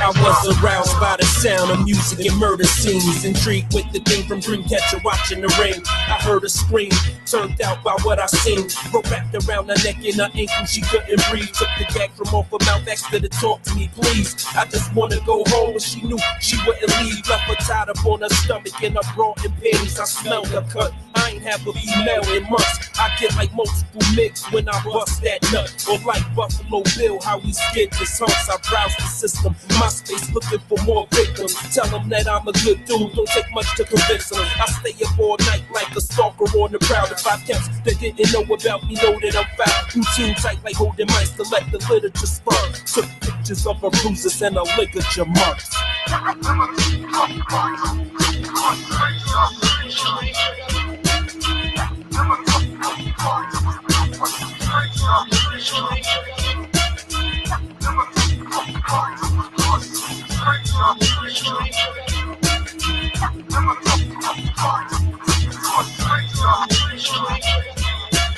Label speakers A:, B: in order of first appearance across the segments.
A: I was aroused by the sound of music and murder scenes, intrigued with the thing from Dreamcatcher watching the ring. I heard her scream, turned out by what I seen. Rope wrapped around her neck and her ankle, she couldn't breathe. Took the gag from off her mouth, asked her to talk to me, please. I just wanna go home, but she knew she wouldn't leave. Left her tied up on her stomach in her bra and panties. I smelled her cut. I ain't have a female in months. I get like multiple mix when I bust that nut. Or like Buffalo Bill, how we skinned his hunks. I browse the system, my space looking for more victims. Tell them that I'm a good dude, don't take much to convince them. I stay up all night like a stalker on the prowl. If I catch that didn't know about me, know that I'm foul. Routine tight like holding mice to let the literature spark. Took pictures of her bruises and her ligature marks.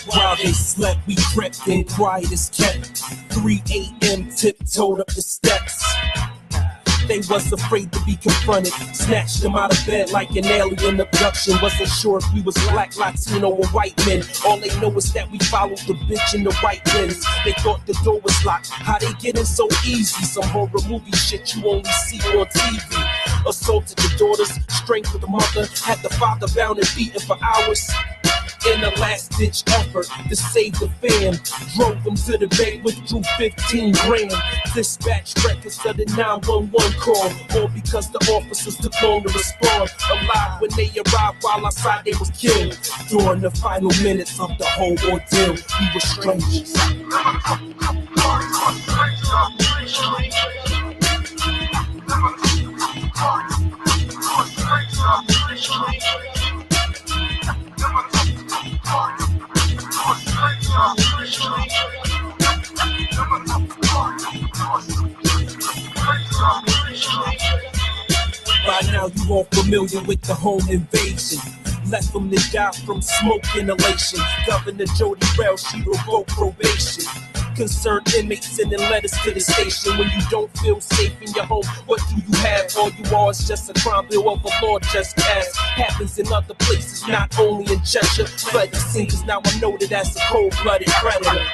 A: While they slept, we crept in quiet as kept. 3 a.m. tiptoed up the steps. They was afraid to be confronted. Snatched them out of bed like an alien abduction. Wasn't sure if we was black, Latino, or white men. All they know is that we followed the bitch in the white lens. They thought the door was locked. How they get in so easy? Some horror movie shit you only see on TV. Assaulted the daughters, strangled the mother. Had the father bound and beaten for hours. In a last-ditch effort to save the fam, drove them to the bay, withdrew 15 grand. Dispatched records of the 911 call, all because the officers took long to respond. Alive when they arrived, while outside they was killed. During the final minutes of the whole ordeal, we were strangers. By now you all familiar with the home invasion. Left them to die from smoke inhalation. Governor Jody Rell, she revoked probation. Concerned inmates sending letters to the station. When you don't feel safe in your home, what do you have? All you are is just a crime bill of a law just passed. Happens in other places, not only in Cheshire. But it seems now I'm noted as a cold-blooded predator.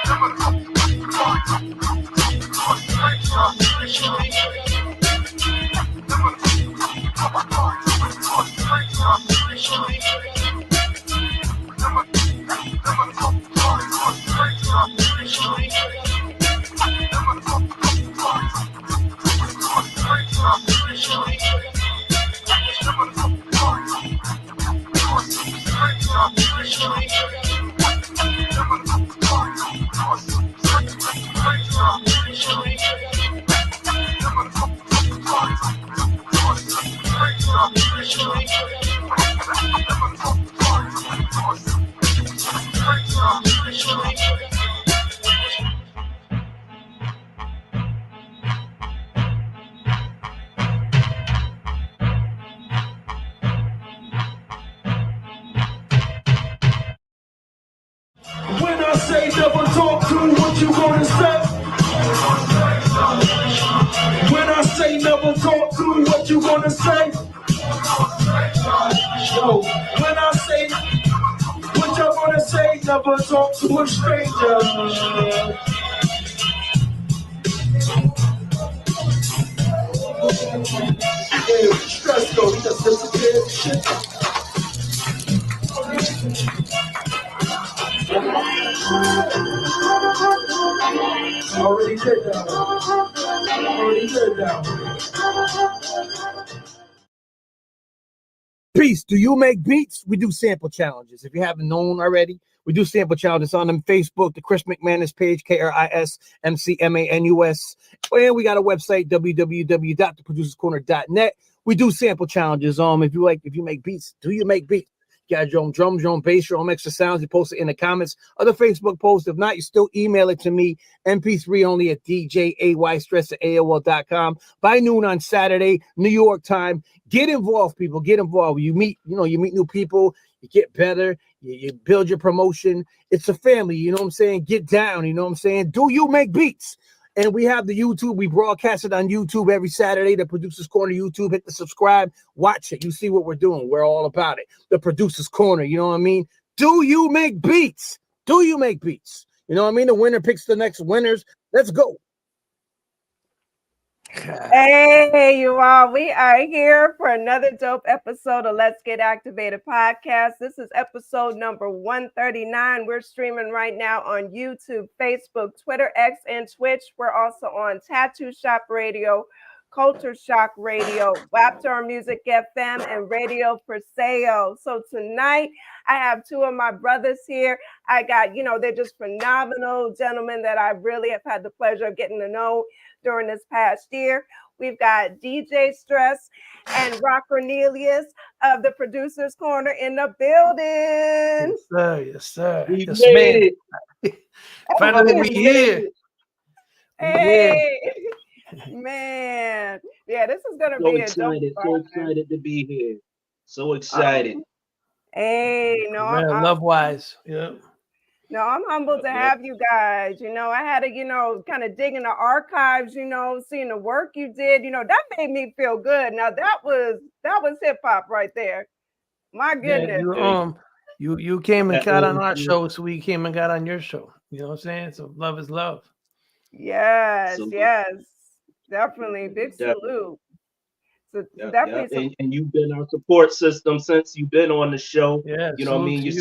A: When I say never talk to, what you gonna say? When I say never talk to, what you gonna say? Yo, when I say, what y'all gonna say? Never talk to a stranger. Yeah, stress go, he just disappeared. Shit. Already did that. Already did that.
B: Peace. Do you make beats? We do sample challenges. If you haven't known already, we do sample challenges on them Facebook, the Chris McManus page, KrisMcManus. And we got a website, www.theproducerscorner.net. We do sample challenges. If you make beats, do you make beats? got your own drums, your own bass, your own extra sounds, you post it in the comments. Other Facebook posts. If not, you still email it to me, mp3 only at djaystress@aol.com by noon on Saturday, New York time. Get involved, people. Get involved. You meet new people. You get better. You build your promotion. It's a family. You know what I'm saying? Get down. You know what I'm saying? Do you make beats? And we have the YouTube. We broadcast it on YouTube every Saturday. The Producers Corner YouTube. Hit the subscribe. Watch it. You see what we're doing. We're all about it. The Producers Corner. You know what I mean? Do you make beats? Do you make beats? You know what I mean? The winner picks the next winners. Let's go.
C: Hey, you all. We are here for another dope episode of Let's Get Activated podcast. This is episode number 139. We're streaming right now on YouTube, Facebook, Twitter, X, and Twitch. We're also on Tattoo Shop Radio, Culture Shock Radio, Waptor Music FM, and Radio for Sale. So tonight, I have two of my brothers here. I got, they're just phenomenal gentlemen that I really have had the pleasure of getting to know during this past year. We've got DJ Stress and Rock Cornelius of the Producers Corner in the building.
D: Yes, sir. Yes, sir.
A: We
D: Yes,
A: made
D: man. Finally, we here.
C: Hey, man. Yeah, this is going to be
A: excited, so excited to be here. So excited.
C: Hey, no,
D: Man, love-wise. Yeah.
C: No, I'm humbled to have you guys. I had to, kind of dig in the archives, seeing the work you did, that made me feel good. Now that was hip hop right there. My goodness.
D: Yeah, you came and got on our show, so we came and got on your show. You know what I'm saying? So love is love.
C: Yes, yes. Definitely. Big salute. So definitely.
A: And you've been our support system since you've been on the show.
D: Yeah.
A: You know what I mean? You're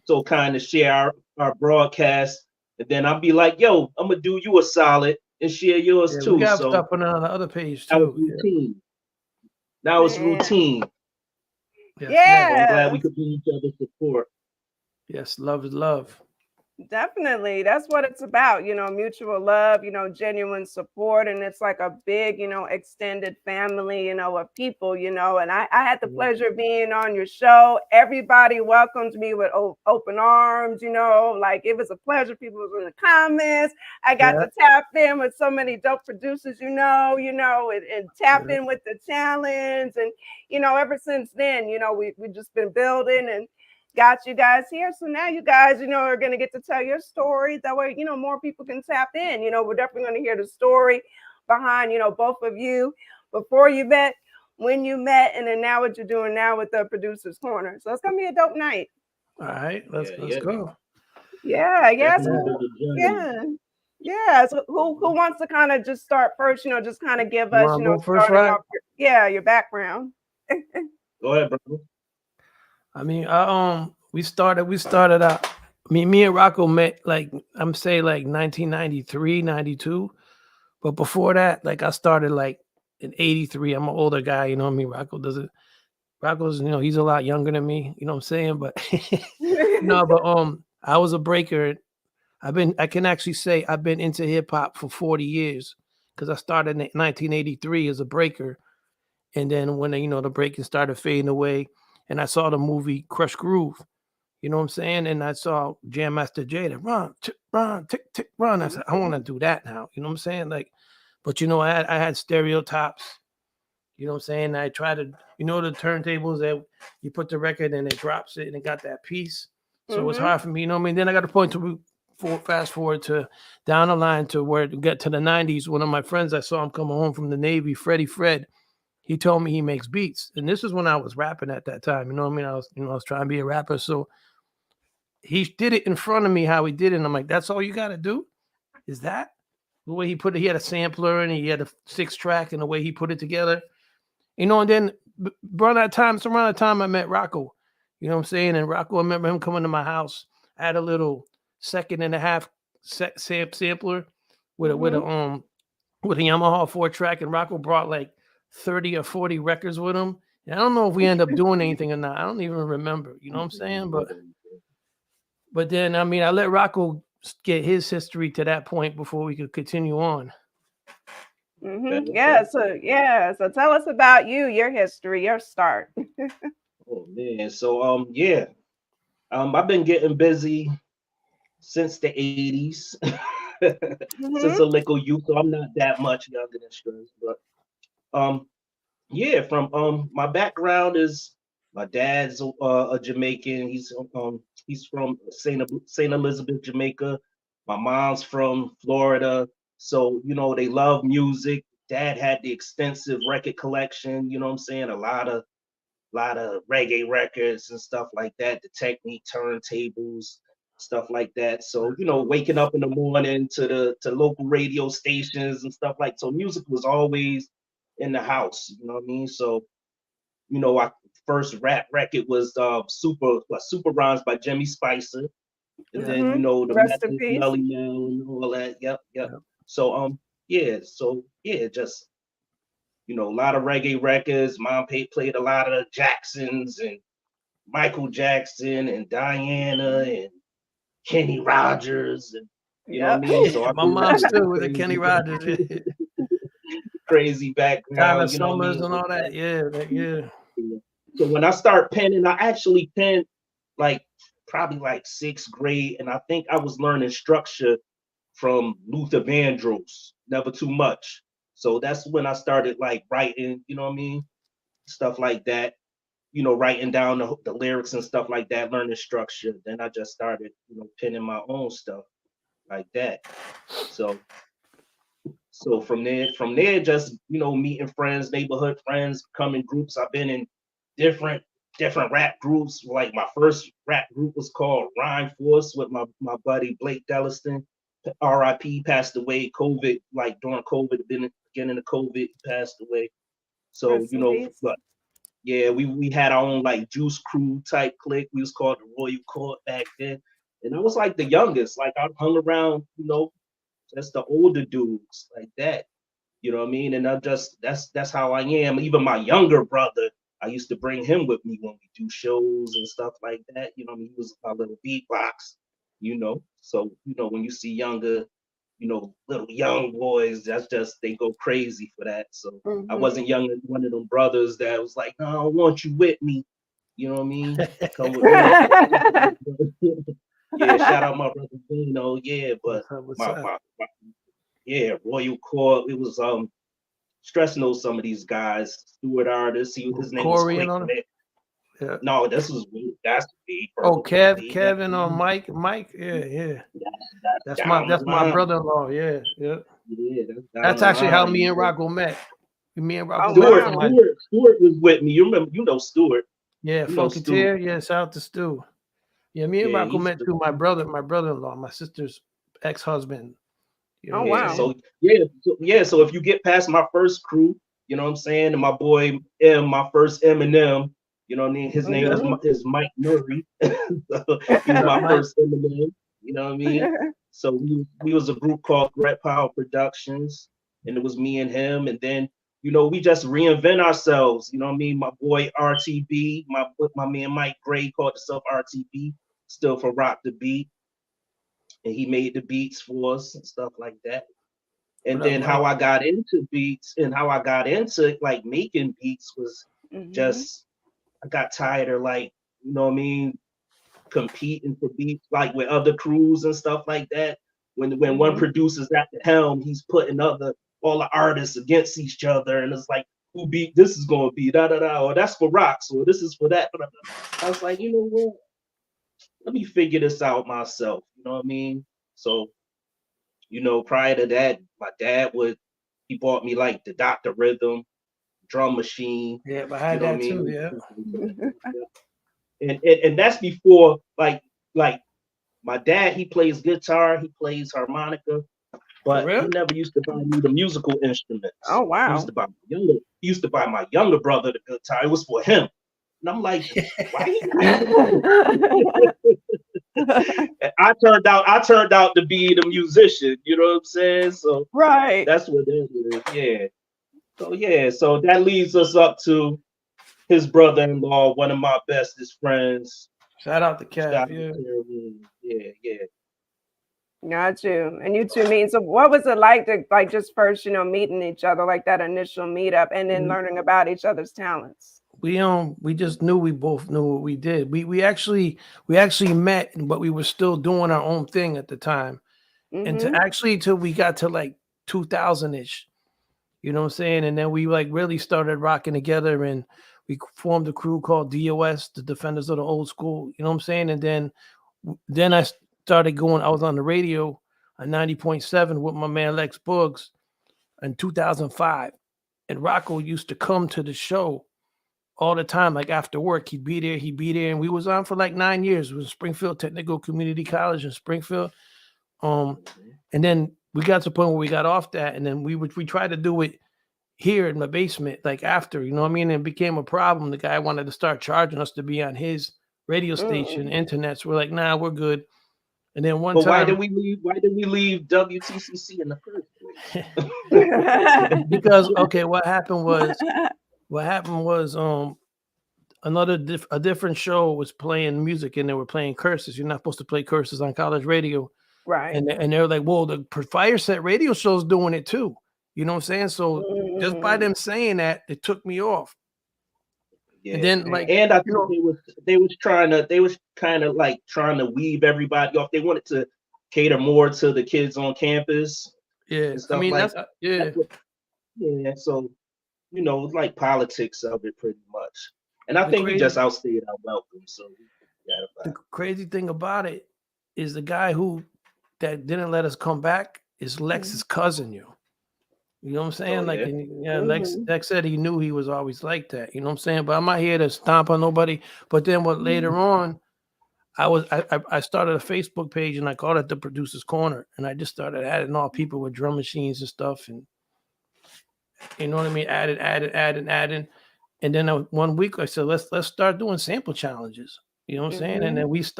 A: so kind of share our broadcast, and then I'll be like, yo, I'm gonna do you a solid and share yours too.
D: We got stuff on the other page too.
A: That was routine. That was routine.
C: Yeah.
A: I'm glad we could be each other's support.
D: Yes, love is love.
C: Definitely. That's what it's about, mutual love, genuine support. And it's like a big, extended family, of people, and I had the pleasure of being on your show. Everybody welcomed me with open arms, like it was a pleasure. People were in the comments. I got to tap in with so many dope producers, and tap in with the challenge. And, ever since then, we've just been building and got you guys here. So now you guys, are going to get to tell your stories. That way, more people can tap in. We're definitely going to hear the story behind, both of you before you met, when you met, and then now what you're doing now with the Producers Corner. So it's going to be a dope night.
D: All right, let's go.
C: Yeah. So who wants to kind of just start first, just kind of give us,
D: first, right?
C: your background.
A: Go ahead, brother.
D: I mean, we started out. Me and Rocco met like 1993, 92. But before that, like I started like in 83. I'm an older guy, you know what I mean? Rocco's, he's a lot younger than me, you know what I'm saying? But I was a breaker. I can actually say I've been into hip hop for 40 years because I started in 1983 as a breaker. And then when the breaking started fading away, and I saw the movie Crush Groove, you know what I'm saying? And I saw Jam Master Jay, run, tick, tick, run. I said, I want to do that now. You know what I'm saying? Like, but I had stereotypes. You know what I'm saying? I tried to, the turntables that you put the record and it drops it and it got that piece. So it was hard for me, you know what I mean? Then I got a point to fast forward to down the line to where to get to the 90s. One of my friends, I saw him coming home from the Navy, Freddie Fred. He told me he makes beats. And this is when I was rapping at that time. You know what I mean? I was trying to be a rapper. So he did it in front of me how he did it. And I'm like, that's all you got to do? Is that? The way he put it, he had a sampler and he had a 6-track and the way he put it together. And then around that time I met Rocco. You know what I'm saying? And Rocco, I remember him coming to my house. I had a little 2.5 sampler with a Yamaha 4-track, and Rocco brought like 30 or 40 records with him. And I don't know if we end up doing anything or not. I don't even remember. You know what I'm saying? But then, I let Rocco get his history to that point before we could continue on.
C: So tell us about you, your history, your start.
E: Oh man, so yeah, I've been getting busy since the 80s, since
C: Hmm.
E: a little youth. So I'm not that much younger than Stress, but um yeah, from my background is my dad's a Jamaican. He's from Saint Elizabeth, Jamaica. My mom's from Florida, so they love music. Dad had the extensive record collection. You know what I'm saying? A lot of reggae records and stuff like that. The Technique turntables, stuff like that. So waking up in the morning to local radio stations and stuff like so. Music was always in the house. You know what I mean? So our first rap record was Super Rhymes by Jimmy Spicer, and
D: Yeah.
E: then
C: Hmm.
E: the
C: Rest in
E: Methods,
C: peace.
E: Melly Mel, and all that. Yep, yep.
D: Yeah.
E: So just a lot of reggae records. Mom played a lot of Jacksons and Michael Jackson and Diana and Kenny Rogers and you know what I
C: Yep.
E: mean. So I
D: My
E: grew up
D: mom
E: with a
D: still with the Kenny Rogers,
E: crazy
D: Tyler
E: background. You know what I
D: Summers
E: mean.
D: and all that. Yeah, yeah.
E: So when I start penning, I actually penned like probably like sixth grade, and I think I was learning structure from Luther Vandross, Never Too Much. So that's when I started like writing, you know what I mean, stuff like that. Writing down the lyrics and stuff like that, learning structure. Then I just started, penning my own stuff like that. So from there, just meeting friends, neighborhood friends, coming groups. I've been in different different rap groups. Like my first rap group was called Rhyme Force with my buddy Blake Delliston. R.I.P. Passed away. COVID, like during COVID, beginning of COVID, passed away. So
C: Rest in peace.
E: but yeah, we had our own like Juice Crew type clique. We was called the Royal Court back then, and I was like the youngest. Like I hung around, just the older dudes like that. You know what I mean? And that's how I am. Even my younger brother, I used to bring him with me when we do shows and stuff like that. You know what I mean? He was my little beatbox, So, when you see younger, little young boys, that's just they go crazy for that. So I
C: Hmm.
E: wasn't one of them brothers that was like, no, I don't want you with me. You know what I mean? Come with me. Yeah, shout out my brother Dino. Yeah, but
D: What's
E: my,
D: up?
E: my yeah, Royal Court. It was Stress knows some of these guys. Stewart Artist. His name was
D: Corey and
E: Quick
D: all that.
E: Nick.
D: Yeah.
E: No, this was me. That's me.
D: Oh,
E: Probably.
D: Kevin or Mike. Yeah.
E: That's
D: That's
E: down the
D: my
E: line.
D: brother-in-law. Yeah.
E: Yeah, that's down
D: That's
E: the
D: actually how
E: line.
D: me and Rocco met. Me and Rocco
C: Oh
D: met
E: Stewart,
D: from
C: wow.
D: my
E: Stewart was with me. You remember? Stewart. Stu.
D: Funketeer. Yeah, shout out to Stu. Yeah, me and
E: Yeah,
D: Rocco met through my brother-in-law, my sister's ex-husband. You know
C: Oh
D: what I'm
E: Yeah.
C: wow.
D: saying?
E: So if you get past my first crew, you know what I'm saying, and my boy M, my first Eminem, you know what I mean. His name
C: Hmm.
E: is Mike Murray. So he's
D: What up,
E: my
D: Mike?
E: first Eminem. You know what I mean. So we was a group called Threat Power Productions, and it was me and him, and then we just reinvent ourselves. You know what I mean. My boy RTB, my man Mike Gray called himself RTB, still for Rock the Beat, and he made the beats for us and stuff like that. And
D: What up,
E: then
D: Mike?
E: how I got into beats and how I got into like making beats was
C: Hmm.
E: just I got tired of like, what I mean, competing for beats like with other crews and stuff like that. When one
C: Hmm.
E: producer's at the helm, he's putting all the artists against each other, and it's like who beat this is gonna be da da da, or that's for rocks, or this is for that. I was like, you know what? Let me figure this out myself. You know what I mean? So prior to that, my dad he bought me like the Dr. Rhythm drum machine.
D: Yeah, but I
E: You
D: had
E: know what I
D: that too.
E: mean?
D: Yeah.
E: And that's before like my dad, he plays guitar, he plays harmonica,
D: For
E: but he
D: real?
E: never used to buy me the musical instruments.
C: Oh
E: He used
C: wow.
E: to buy my younger brother the guitar. It was for him. And I'm like, why he I turned out to be the musician, you know what I'm saying? So
C: Right.
E: that's what that is. So that leads us up to his brother-in-law, one of my bestest friends.
D: Shout out to
E: Shout
D: Kev.
E: out
D: Yeah.
E: to him. Yeah.
C: Got you. And you two meeting. So what was it like to like just first, meeting each other, like that initial meetup and then learning about each other's talents?
D: We just knew, we both knew what we did. We actually met, but we were still doing our own thing at the time. And till we got to like 2000-ish, you know what I'm saying? And then we like really started rocking together, and we formed a crew called DOS, the Defenders of the Old School, you know what I'm saying? And then I started going, I was on the radio on 90.7 with my man Lex Boogs in 2005. And Rocco used to come to the show all the time, like after work, he'd be there. And we was on for like 9 years. It was Springfield Technical Community College in Springfield. And then we got to the point where we got off that, and then we tried to do it here in my basement, like after, you know what I mean? And it became a problem. The guy wanted to start charging us to be on his radio station, internet. So we're like, nah, we're good. And then one time,
E: why did we leave WTCC in the first place?
D: Because what happened was a different show was playing music, and they were playing curses. You're not supposed to play curses on college radio.
C: Right.
D: And they're like, well, the Fire Set radio show's doing it too. You know what I'm saying? So just by them saying that, it took me off.
E: Yeah.
D: And then like,
E: and I think they was kind of like trying to weave everybody off. They wanted to cater more to the kids on campus.
D: Yeah. I mean,
E: like
D: that's
E: So, it's like politics of it pretty much. And I think we just outstayed our welcome. So
D: the crazy thing about it is the guy that didn't let us come back is Lex's cousin, You know what I'm saying? Lex said he knew he was always like that. You know what I'm saying? But I'm not here to stomp on nobody. But then later on, I started a Facebook page, and I called it the Producer's Corner, and I just started adding all people with drum machines and stuff, and you know what I mean? Adding. And then one week I said, let's start doing sample challenges. You know what I'm saying? And then we was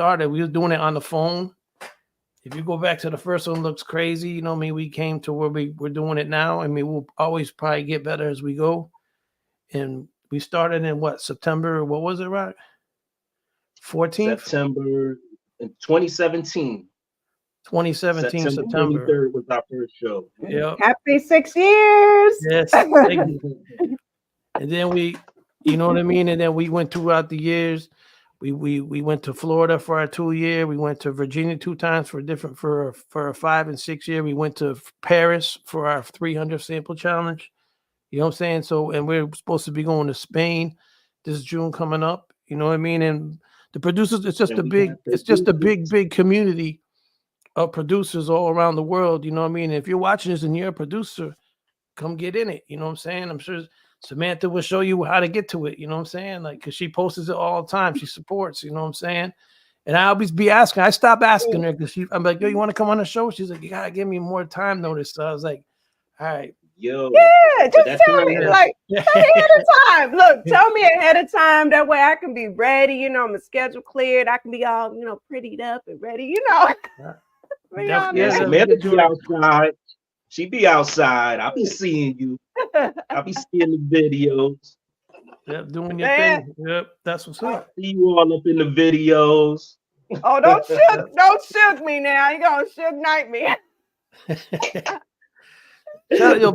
D: doing it on the phone. If you go back to the first one, looks crazy. You know what I mean? We came to where we're doing it now. I mean, we'll always probably get better as we go. And we started in September, what was it, Rock? 14th?
E: September in 2017.
D: 2017, September.
E: 23rd was our first show.
D: Yeah.
C: Happy 6 years.
D: Yes. And then you know what I mean? And then we went throughout the years. We went to Florida for our 2 year. We went to Virginia 2 times for a 5 and 6 year. We went to Paris for our 300 sample challenge. You know what I'm saying? So, and we're supposed to be going to Spain this June coming up. You know what I mean? And the producers, it's just a big community of producers all around the world. You know what I mean? If you're watching this and you're a producer, come get in it. You know what I'm saying? I'm sure Samantha will show you how to get to it. You know what I'm saying? Like, because she posts it all the time. She supports, you know what I'm saying? And I always be asking. I stopped asking her because I'm like, yo, you want to come on the show? She's like, you got to give me more time notice. So I was like, all right.
E: Yo.
C: Yeah, just tell me. Like, tell me ahead of time. Look, tell me ahead of time. That way I can be ready. My schedule cleared. I can be all, prettied up and ready,
E: Samantha be outside. She be outside. I'll be seeing you. I'll be seeing the videos.
D: Yep, doing your thing. Yep, that's what's up.
E: See you all up in the videos.
C: Oh, don't shook me now. You gonna shook night me.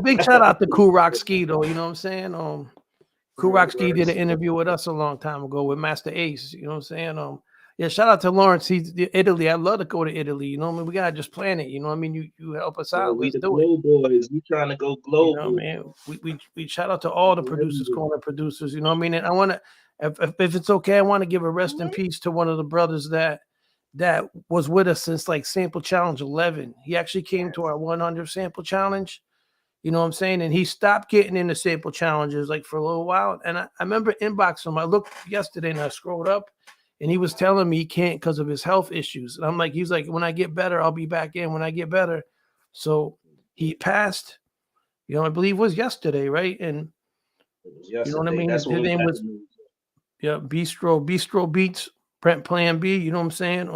D: Big shout out to Cool Rock Ski though. You know what I'm saying? Cool Rock Ski did an interview with us a long time ago with Master Ace. You know what I'm saying? Yeah, shout out to Lawrence. He's Italy. I'd love to go to Italy. You know what I mean? We gotta just plan it. You know what I mean? You help us out.
E: We the global boys. We trying to go global.
D: You know what I mean? We shout out to all the Producers Corner producers. You know what I mean? And I want to, if it's okay, I want to give a rest in peace to one of the brothers that was with us since like Sample Challenge 11. He actually came to our 100 Sample Challenge. You know what I'm saying? And he stopped getting into sample challenges like for a little while. And I remember inboxing him. I looked yesterday and I scrolled up. And he was telling me he can't because of his health issues. And I'm like, he's like, when I get better, I'll be back in when I get better. So he passed, I believe it was yesterday, right? And you know what I mean? His name was Bistro Beats, Plan B, you know what I'm saying?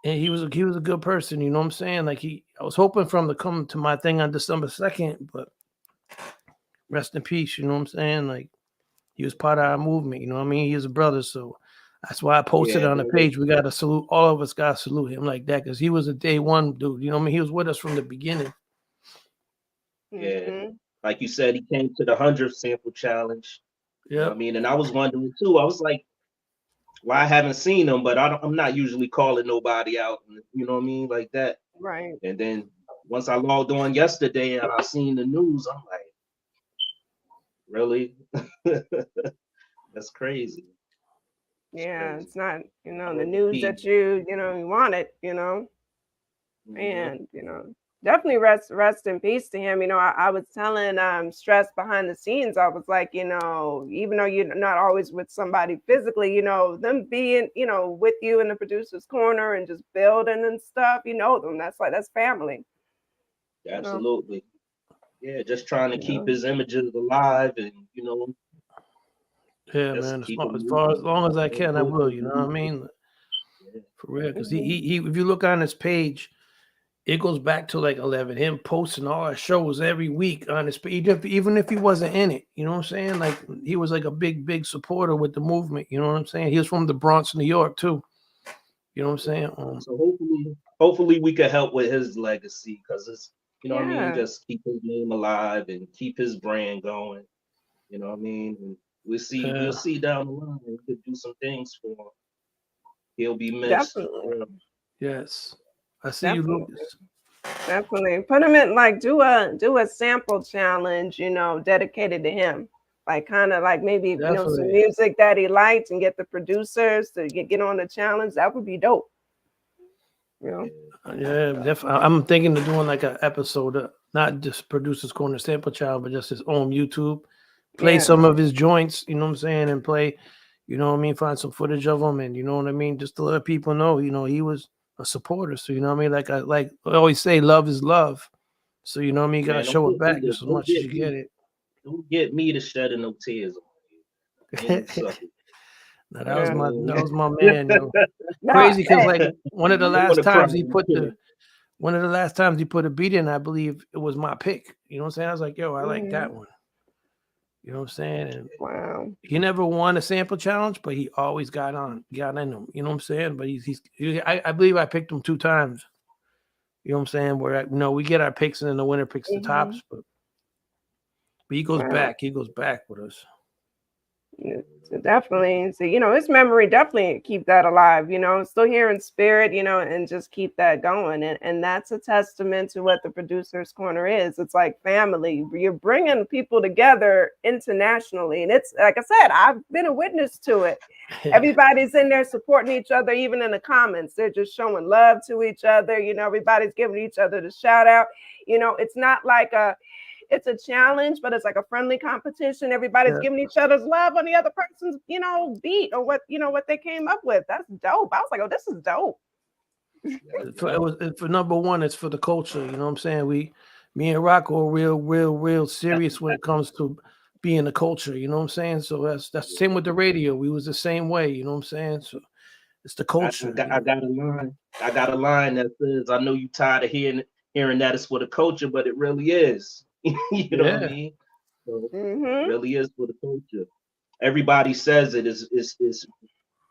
D: And he was a good person, you know what I'm saying? Like I was hoping for him to come to my thing on December 2nd, but rest in peace, you know what I'm saying? Like he was part of our movement, you know what I mean? He is a brother, so That's why I posted
E: Yeah,
D: it on the page. We got to salute, all of us got to salute him like that, because he was a day one dude. You know what I mean? He was with us from the beginning.
E: yeah.
C: Mhm.
E: Like you said, he came to the 100 sample challenge. You know what I
D: Yep.
E: mean? And I was wondering too. I was like, well, I haven't seen him, but I'm not usually calling nobody out. You know what I mean? Like that.
C: Right.
E: And then once I logged on yesterday and I seen the news, I'm like, really? That's crazy.
C: Yeah,
E: Crazy.
C: it's not, the
E: Well,
C: news that you wanted,
E: Mhm.
C: and definitely rest in peace to him. I was telling Stress behind the scenes, I was like, even though you're not always with somebody physically, them being, with you in the producer's corner and just building and stuff, them. That's family. You know,
E: Absolutely. Yeah, just trying to
C: you
E: keep
C: know.
E: his images alive and
D: Yeah,
E: just
D: man.
E: keep him
D: As far as
E: moving.
D: long as I
E: And
D: can, I will. You know what I
E: hopefully,
D: mean?
E: yeah.
D: For real, because
C: Mhm.
D: he if you look on his page, it goes back to like 11. Him posting all our shows every week on his page, even if he wasn't in it. You know what I'm saying? Like he was like a big supporter with the movement. You know what I'm saying? He was from the Bronx, New York, too. You know what I'm saying?
E: So hopefully we can help with his legacy because it's what I mean,
C: Yeah,
E: just keep his name alive and keep his brand going. You know what I mean? And we'll
D: Yeah,
E: see down the line. We could do some things for him. He'll be missed for
C: definitely,
E: real.
D: yes. I see you,
C: definitely.
D: Lucas.
C: Definitely. Put him in, like, do a sample challenge, dedicated to him. Like kind of like maybe, some
D: Definitely.
C: music that he liked and get the producers to get on the challenge. That would be dope. You know?
D: Yeah, definitely. I'm thinking of doing like an episode, not just Producer's Corner Sample Child, but just his own YouTube. Play
C: Yeah.
D: some of his joints, you know what I'm saying, and play, you know what I mean, find some footage of him, and you know what I mean, just to let people know, he was a supporter. So you know what I mean, like I always say, love is love. So you know what I mean, you gotta
E: Man, don't
D: show it
E: get me
D: back
E: to
D: just as much as you get it.
E: don't get me to shedding no tears on you. I ain't no sucker.
D: Now,
E: You know
C: Yeah.
E: what
D: that was my
E: I
D: man,
E: mean?
C: No,
D: crazy because
C: hey,
D: like one of the
E: I don't want
D: last
E: to cry.
D: times he put a beat in, I believe it was my pick. You know what I'm saying? I was like, yo, I like that one. You know what I'm saying? And
C: wow.
D: he never won a sample challenge, but he always got in them. You know what I'm saying? But I believe I picked him 2 times. You know what I'm saying? Where we get our picks and then the winner picks the
C: Hmm.
D: tops, but he goes
C: Wow.
D: back. He goes back with us.
C: Yeah, so definitely. So, his memory definitely keep that alive, still here in spirit, and just keep that going. And that's a testament to what the Producer's Corner is. It's like family. You're bringing people together internationally. And it's, like I said, I've been a witness to it. Everybody's in there supporting each other, even in the comments. They're just showing love to each other. Everybody's giving each other the shout out. It's not like it's a challenge, but it's like a friendly competition. Everybody's
D: Yeah.
C: giving each other's love on the other person's, beat or what they came up with. That's dope. I was like, oh, this is dope.
D: For number one, it's for the culture. You know what I'm saying? Me and Rocco are real serious when it comes to being a culture. You know what I'm saying? So that's the same with the radio. We was the same way. You know what I'm saying? So it's the culture.
E: I got a line. I got a line that says, "I know you tired of hearing that it's for the culture, but it really is." You know what I
D: Yeah.
E: mean? So it
C: Mm-hmm.
E: really is for the culture. Everybody says it is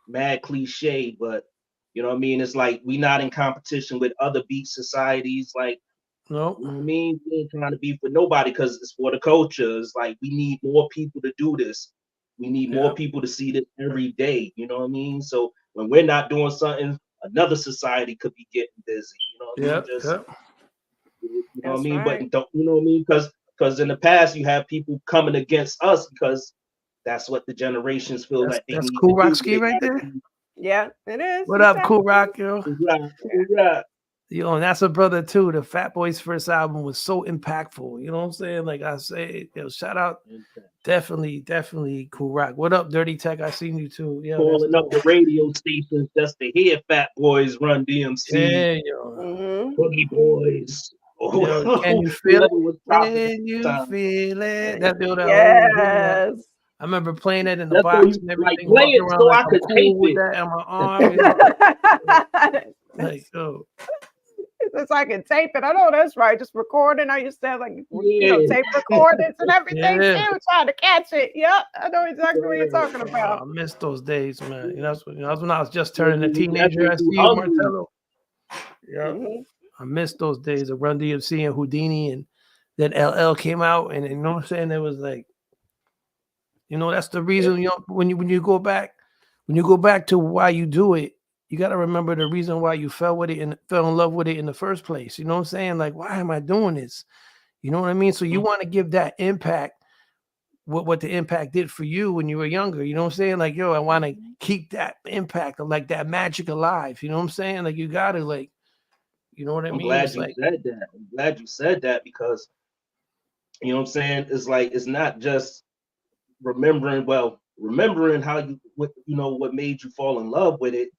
E: mad cliche, but you know what I mean? It's like we not in competition with other beat societies. Like,
D: No.
E: you know what I mean? We ain't trying to be for nobody because it's for the culture. It's like we need more people to do this. We need more
D: Yep.
E: people to see this every day. You know what I mean? So when we're not doing something, another society could be getting busy. You know what I mean?
D: Yep.
E: Just
D: Yep.
E: you know what I
C: That's
E: mean?
C: right.
E: But don't you know what I mean? Because in the past you have people coming against us because that's what the generations feel
D: That's
E: like they
D: that's
E: need to
D: Cool
E: do.
D: Rock Ski
E: They
D: right
E: gotta
D: there.
E: be
C: Yeah, it is.
D: What
C: It's
D: up,
C: that.
D: Cool Rock, yo?
E: right, right.
D: Yo, and that's a brother too. The Fat Boys' first album was so impactful. You know what I'm saying? Like I say, shout out, definitely Cool Rock. What up, Dirty Tech? I seen you too. Yeah, that's
E: Calling up
D: dope.
E: the radio stations just to hear Fat Boys run DMC,
D: Yeah, yo.
C: Mm-hmm.
E: Boogie Boys, or
D: Yo, can you feel
E: whoever
D: it?
E: was popping at
D: Can
E: the
D: you
E: time.
D: feel it? That whole thing.
C: Yes.
D: I remember playing it in the
E: Just so
D: box
E: you
D: and
E: like
D: everything,
E: play
D: walking
E: it
D: around
E: so
D: like
E: I
D: I'm
E: could
D: cool
E: tape
D: with
E: it.
D: that on my arm. Like,
C: so I can tape it. I know that's right. Just recording. I used to have like, tape recordings and everything too, trying to catch it. Yep. I know exactly what you're talking about.
D: I miss those days, man. That's when I was just turning a teenager. I see you, Martello. Yeah. I miss those days of Run DMC and Houdini, and then LL came out, and you know what I'm saying? It was like, that's the reason, when you go back to why you do it, you got to remember the reason why you fell with it and fell in love with it in the first place. You know what I'm saying? Like, why am I doing this? You know what I mean? So you want to give that impact, what the impact did for you when you were younger. You know what I'm saying? Like, I want to keep that impact of like that magic alive. You know what I'm saying? Like, you got to like, you know what I mean?
E: Glad you said that. I'm glad you said that, because you know what I'm saying? It's like, it's not just remembering how what made you fall in love with it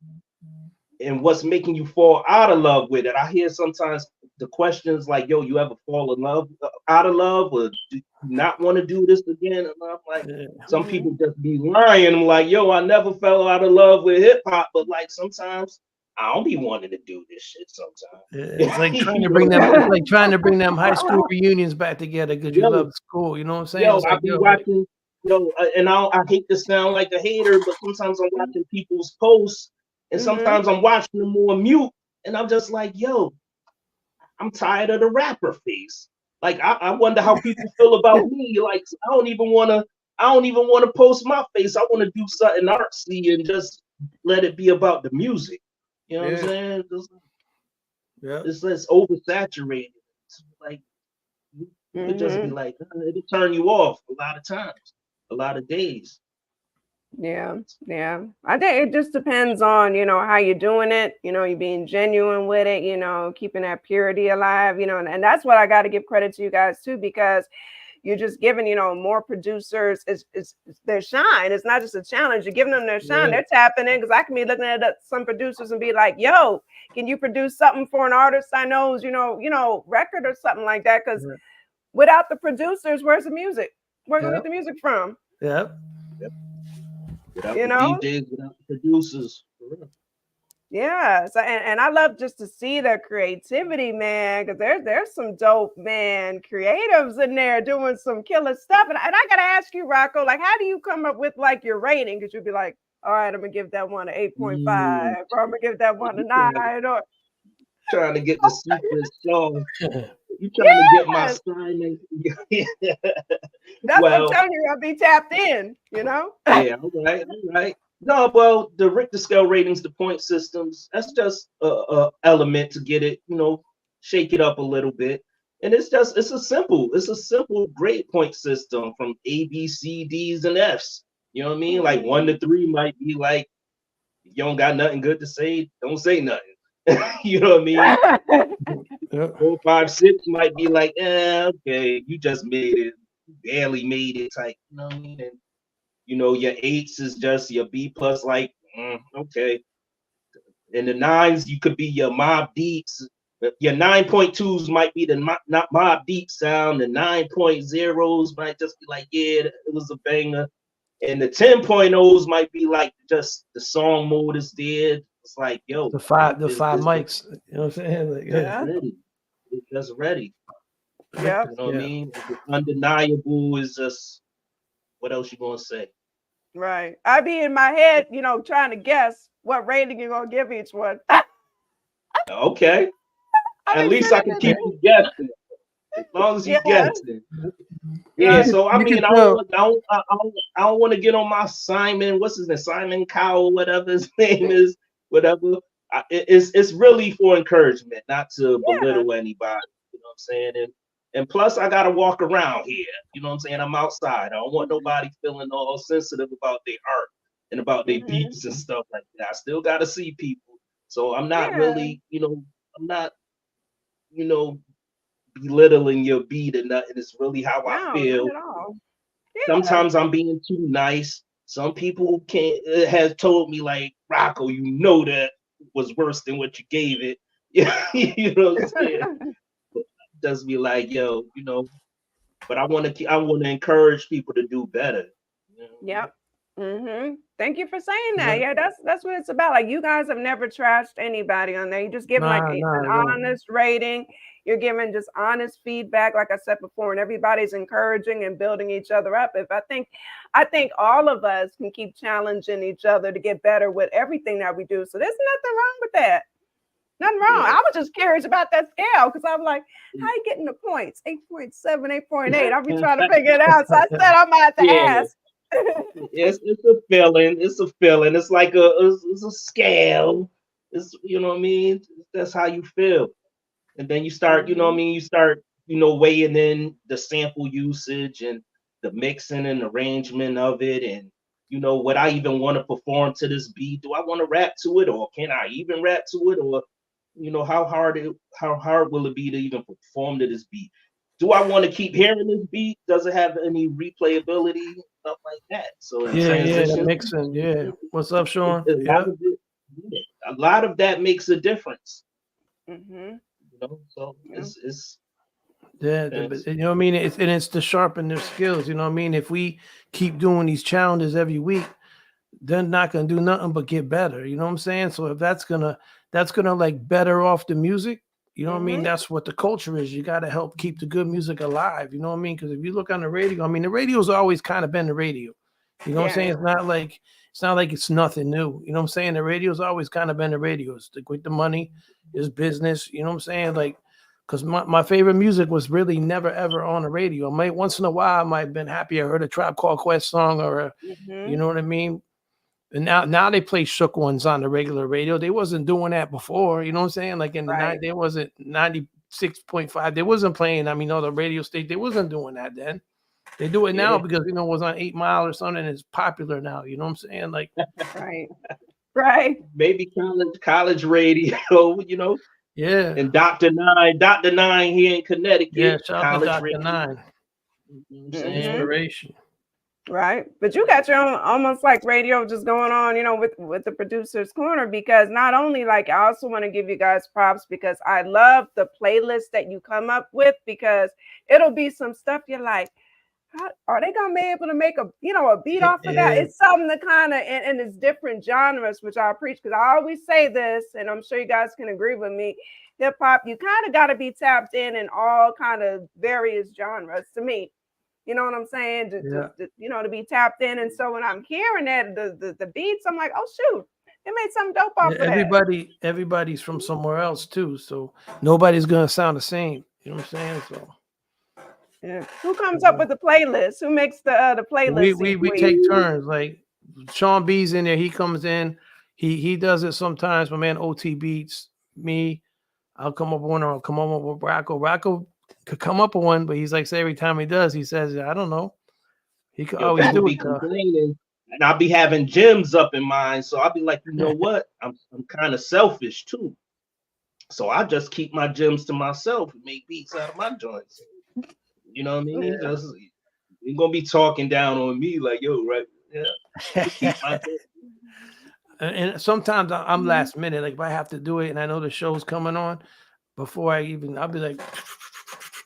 E: and what's making you fall out of love with it. I hear sometimes the questions like, you ever fall in love out of love, or do you not want to do this again? And I'm like, some people just be lying. I'm like, I never fell out of love with hip hop, but like sometimes I don't be wanting to do this shit sometimes.
D: It's like trying to bring them high school reunions back together because you love school. You know what I'm saying?
E: I be watching, and I hate to sound like a hater, but sometimes I'm watching people's posts, and sometimes I'm watching them on mute, and I'm just like, I'm tired of the rapper face. Like, I wonder how people feel about me. Like, I don't even want to post my face. I want to do something artsy and just let it be about the music. You know what I'm saying? It's oversaturated. It's like, you could just be like, it'll turn you off a lot of times, a lot of days.
C: Yeah. I think it just depends on, how you're doing it. You're being genuine with it, keeping that purity alive, and that's what I got to give credit to you guys too, because you're just giving, more producers is their shine. It's not just a challenge. You're giving them their shine. They're tapping in, because I can be looking at some producers and be like, can you produce something for an artist I know's, record or something like that? Because without the producers, where's the music? Where do we get the music from?
E: Without the DJs, without the producers.
C: Yeah, so and I love just to see their creativity, man, because there's some dope, man, creatives in there doing some killer stuff. And I gotta ask you, Rocco, like, how do you come up with like your rating? Because you'd be like, all right, I'm gonna give that one an 8.5, or I'm gonna give that one a 9, or
E: trying to get the secret song. You trying to get my Simon?
C: That's what I'm telling you. I'll be tapped in.
E: Yeah. All right. No, well, the Richter scale ratings, the point systems, that's just a element to get it, shake it up a little bit. And it's a simple grade point system from A, B, C, D's, and F's. You know what I mean? Like 1 to 3 might be like, if you don't got nothing good to say, don't say nothing. You know what I mean? 4, 5, 6 might be like, okay, you just made it, you barely made it type. You know what I mean? And your 8s is just your B plus, like, okay. And the 9s, you could be your Mob Deeps. Your 9.2s might be the not Mob Deep sound. The 9.0s might just be like, it was a banger. And the 10.0s might be like just the song mode is dead. It's like,
D: the five mics. You know what I'm saying? Like,
E: It's just ready.
C: Yeah.
E: You know what I mean? It's undeniable is just, what else you gonna say?
C: Right. I be in my head, trying to guess what rating you're gonna give each one.
E: Okay. At least I can keep you guessing. As long as you guessing. Yeah. So I mean, I don't want to get on my Simon. What's his name? Simon Cowell, whatever his name is. Whatever. It's really for encouragement, not to belittle anybody. You know what I'm saying? And plus, I gotta walk around here. You know what I'm saying? I'm outside. I don't want nobody feeling all sensitive about their art and about their beats and stuff like that. I still gotta see people. So I'm not really, I'm not, belittling your beat or nothing. It's really how I feel.
C: Not at all. Yeah.
E: Sometimes I'm being too nice. Some people has told me like, Rocco, that was worse than what you gave it. You know what I'm saying? Just be like, but I want to encourage people to do better.
C: Yep. Thank you for saying that.
D: Yeah.
C: Yeah, that's what it's about. Like, you guys have never trashed anybody on there. You just give like
D: Nah,
C: an
D: nah, no.
C: honest rating. You're giving just honest feedback, like I said before, and everybody's encouraging and building each other up. I think all of us can keep challenging each other to get better with everything that we do. So there's nothing wrong with that. Nothing wrong.
E: Yeah.
C: I was just curious about that scale because I'm like, how you getting the points? 8.7, 8.8. I'll be trying to figure it out. So I said I might have to
E: Yeah.
C: ask.
E: It's a feeling. It's a feeling. It's like it's a scale. It's, you know what I mean? That's how you feel. And then you start, you know what I mean? You start, weighing in the sample usage and the mixing and arrangement of it. And, would I even want to perform to this beat? Do I want to rap to it? Or can I even rap to it? Or, how hard will it be to even perform to this beat? Do I want to keep hearing this beat? Does it have any replayability? Stuff like that. So in transition,
D: that makes sense. Yeah. What's up, Sean?
E: A lot of that makes a difference. So it's
D: but, you know what I mean? It's to sharpen their skills. You know what I mean? If we keep doing these challenges every week, they're not gonna do nothing but get better. You know what I'm saying? So if that's gonna like better off the music, you know what I mean? That's what the culture is. You got to help keep the good music alive. You know what I mean? Because if you look on the radio, I mean, the radio's always kind of been the radio. You know what I'm saying? It's not like it's nothing new. You know what I'm saying? The radio's always kind of been the radio. It's with the money, is business. You know what I'm saying? Like, because my favorite music was really never ever on the radio. Once in a while I might have been happy I heard a Tribe Called Quest song or you know what I mean? And now they play Shook Ones on the regular radio. They wasn't doing that before. You know what I'm saying? Like in the night, they wasn't 96.5. They wasn't playing. I mean, the radio station, they wasn't doing that then. They do it now because it was on 8 Mile or something. And it's popular now. You know what I'm saying? Like,
C: right.
E: Maybe college radio.
D: Yeah.
E: And Dr. Nine here in Connecticut.
D: Yeah, shout out to Dr.
E: Radio.
D: Nine. Inspiration.
C: Right. But you got your own almost like radio just going on, with the Producer's Corner, because not only like I also want to give you guys props because I love the playlist that you come up with, because it'll be some stuff you're like, how are they gonna be able to make a beat off of that? It's something that kind of and it's different genres, which I preach, because I always say this, and I'm sure you guys can agree with me. Hip hop, you kind of got to be tapped in all kind of various genres to me. You know what I'm saying? To be tapped in. And so when I'm hearing that, the beats, I'm like, oh shoot, they made something dope off of that.
D: Everybody's from somewhere else too, so nobody's gonna sound the same. You know what I'm saying? So.
C: Yeah. Who comes up with the playlist? Who makes the playlist?
D: We take turns. Like Sean B's in there. He comes in. He does it sometimes. My man OT beats me. I'll come up with one, or I'll come up with Rocco. Rocco could come up with one, but he's like, say every time he does, he says, I don't know. He could always do it.
E: Complaining, and I'll be having gems up in mind. So I'll be like, you know what? I'm kind of selfish too. So I just keep my gems to myself and make beats out of my joints. You know what I mean? Yeah. You're gonna be talking down on me like, yo, right? Yeah.
D: And sometimes I'm last minute. Like if I have to do it and I know the show's coming on, before I'll be like,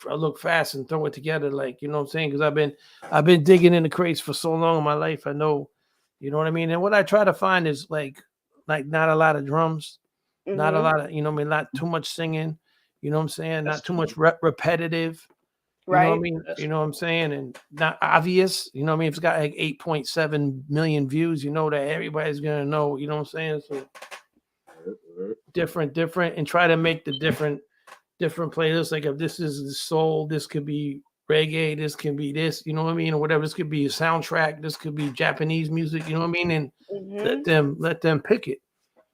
D: I look fast and throw it together. Like, you know what I'm saying? Because I've been digging in the crates for so long in my life. I know, you know what I mean? And what I try to find is like not a lot of drums, not a lot of, not too much singing, you know what I'm saying? Not too much repetitive. You know what I mean? You know what I'm saying? And not obvious. You know what I mean? If it's got like 8.7 million views, you know that everybody's gonna know, you know what I'm saying? So different, and try to make the different playlists. Like if this is soul, this could be reggae, this can be this, you know what I mean? Or whatever. This could be a soundtrack, this could be Japanese music, you know what I mean? And let them pick it.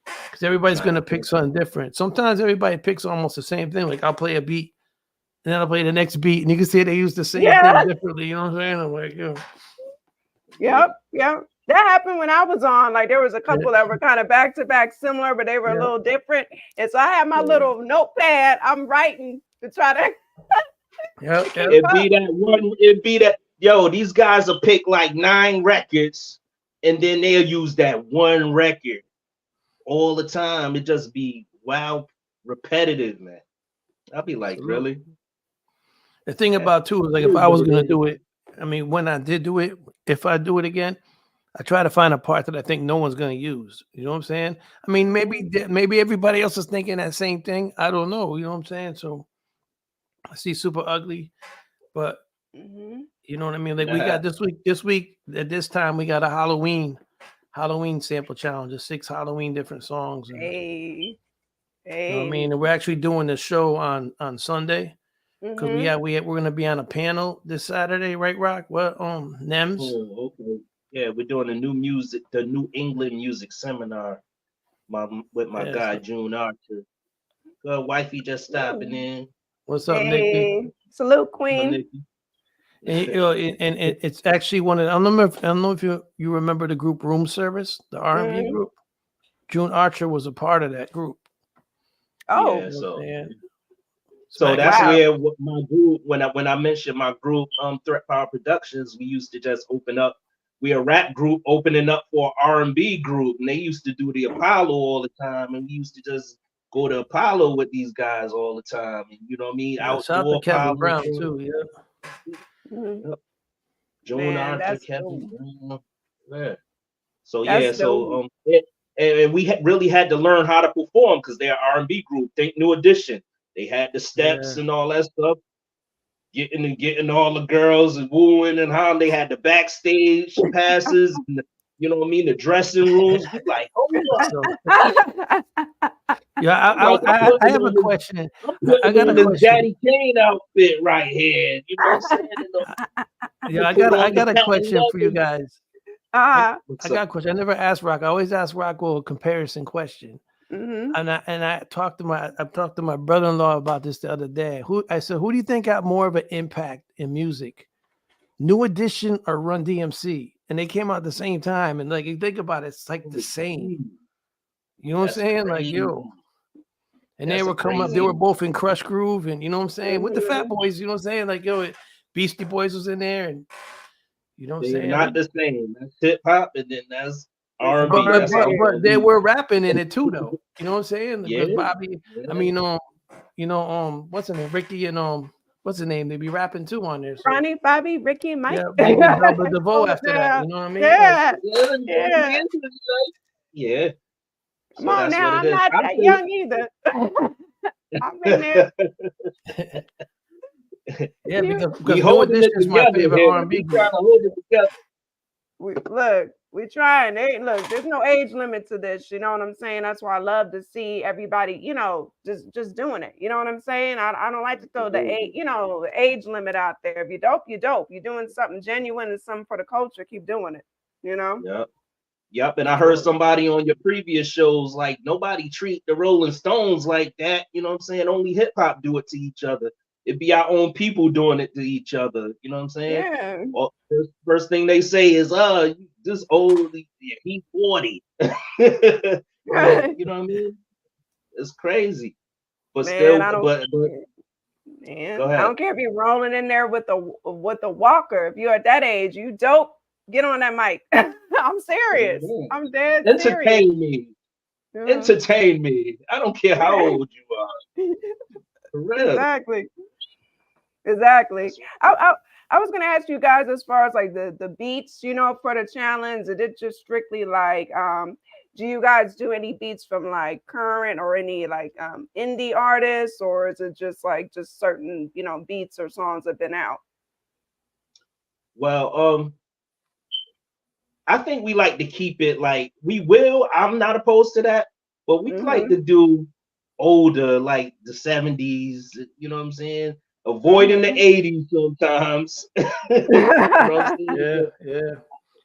D: Because everybody's gonna pick something different. Sometimes everybody picks almost the same thing. Like I'll play a beat. And then I'll play the next beat, and you can see they use the same thing differently. You know what I'm saying? I'm like,
C: Yep. That happened when I was on. Like there was a couple that were kind of back to back similar, but they were a little different. And so I had my little notepad. I'm writing to try to.
E: It'd be that. Yo, these guys will pick like 9 records, and then they'll use that one record all the time. It just be repetitive, man. I'll be like, really?
D: The thing about too is like if I was gonna do it, I mean, when I did do it, if I do it again, I try to find a part that I think no one's going to use. You know what I'm saying? I mean, maybe everybody else is thinking that same thing. I don't know. You know what I'm saying? So I see Super Ugly, but you know what I mean? Like we got this week at this time, we got a Halloween sample challenge, of 6 Halloween different songs. And,
C: Hey.
D: you know what I mean? And we're actually doing the show on Sunday because we're going to be on a panel this Saturday, right, Rock? What, NEMS?
E: Oh, okay. Yeah, we're doing the New England music seminar with my guy, June Archer. Wifey just stopping in.
D: What's up, Nikki?
C: Salute, Queen.
D: And, you know, and it's actually one of I don't know if you remember the group Room Service, the R&B group. June Archer was a part of that group.
C: Oh,
E: yeah,
D: so
E: that's where my group. When I mentioned my group, Threat Power Productions, we used to just open up. We're a rap group opening up for R&B group, and they used to do the Apollo all the time, and we used to just go to Apollo with these guys all the time, and you know what I mean.
D: Yeah, shout out to Kevin
E: Apollo
D: Brown too.
E: Yep. June Archer, Kevin Brown. Yeah. So and we really had to learn how to perform because they're R&B group. Think New Edition. They had the steps and all that stuff. Getting all the girls and wooing and how they had the backstage passes. And you know what I mean? The dressing rooms. Like, hold
D: up. Yeah, I have a question.
E: I got a Daddy Kane outfit right here. You know what I'm saying?
D: Yeah, I got a question for you guys. I got a question. I never asked Rock. I always ask Rock a comparison question. And I talked to my brother-in-law about this the other day. I said, who do you think got more of an impact in music, New Edition or Run DMC? And they came out at the same time. And like you think about it, it's like the same. You know what I'm saying? Like and they were coming up. They were both in Crush Groove, and you know what I'm saying, with the Fat Boys. You know what I'm saying? Like Beastie Boys was in there, and you know what I'm saying.
E: Not the same. That's hip hop, and then that's R&B.
D: But they were rapping in it too, though. You know what I'm saying?
E: Yeah.
D: Because Bobby, I mean, what's his name? Ricky and what's his name? They be rapping too on there. So.
C: Ronnie, Bobby, Ricky, and Mike.
D: Yeah, Bubba DeVoe after that. You know what I mean?
E: Yeah.
C: Come on now, I'm not that young either. I'm in there.
D: Yeah, because New Edition is my favorite R&B group.
C: We're trying. Look, there's no age limit to this. You know what I'm saying? That's why I love to see everybody, just doing it. You know what I'm saying? I don't like to throw the age limit out there. If you're dope, you're dope. You're doing something genuine and something for the culture. Keep doing it. You know?
E: Yep. And I heard somebody on your previous shows like nobody treat the Rolling Stones like that. You know what I'm saying? Only hip hop do it to each other. It'd be our own people doing it to each other. You know what I'm saying?
C: Yeah.
E: Well, first thing they say is, this old, he's 40. You know what I mean? It's crazy. But
C: man,
E: I
C: don't care if you're rolling in there with the walker. If you're at that age, you dope. Get on that mic. I'm serious. I'm dead serious.
E: Entertain me. Entertain me. I don't care how old you are. For real.
C: Exactly. I was gonna ask you guys as far as like the beats, for the challenge. Is it just strictly like do you guys do any beats from like current or any like indie artists, or is it just certain beats or songs that have been out?
E: Well, I think we like to keep it like I'm not opposed to that, but we like to do older, like the 70s, you know what I'm saying? Avoiding the 80s sometimes.
D: Yeah.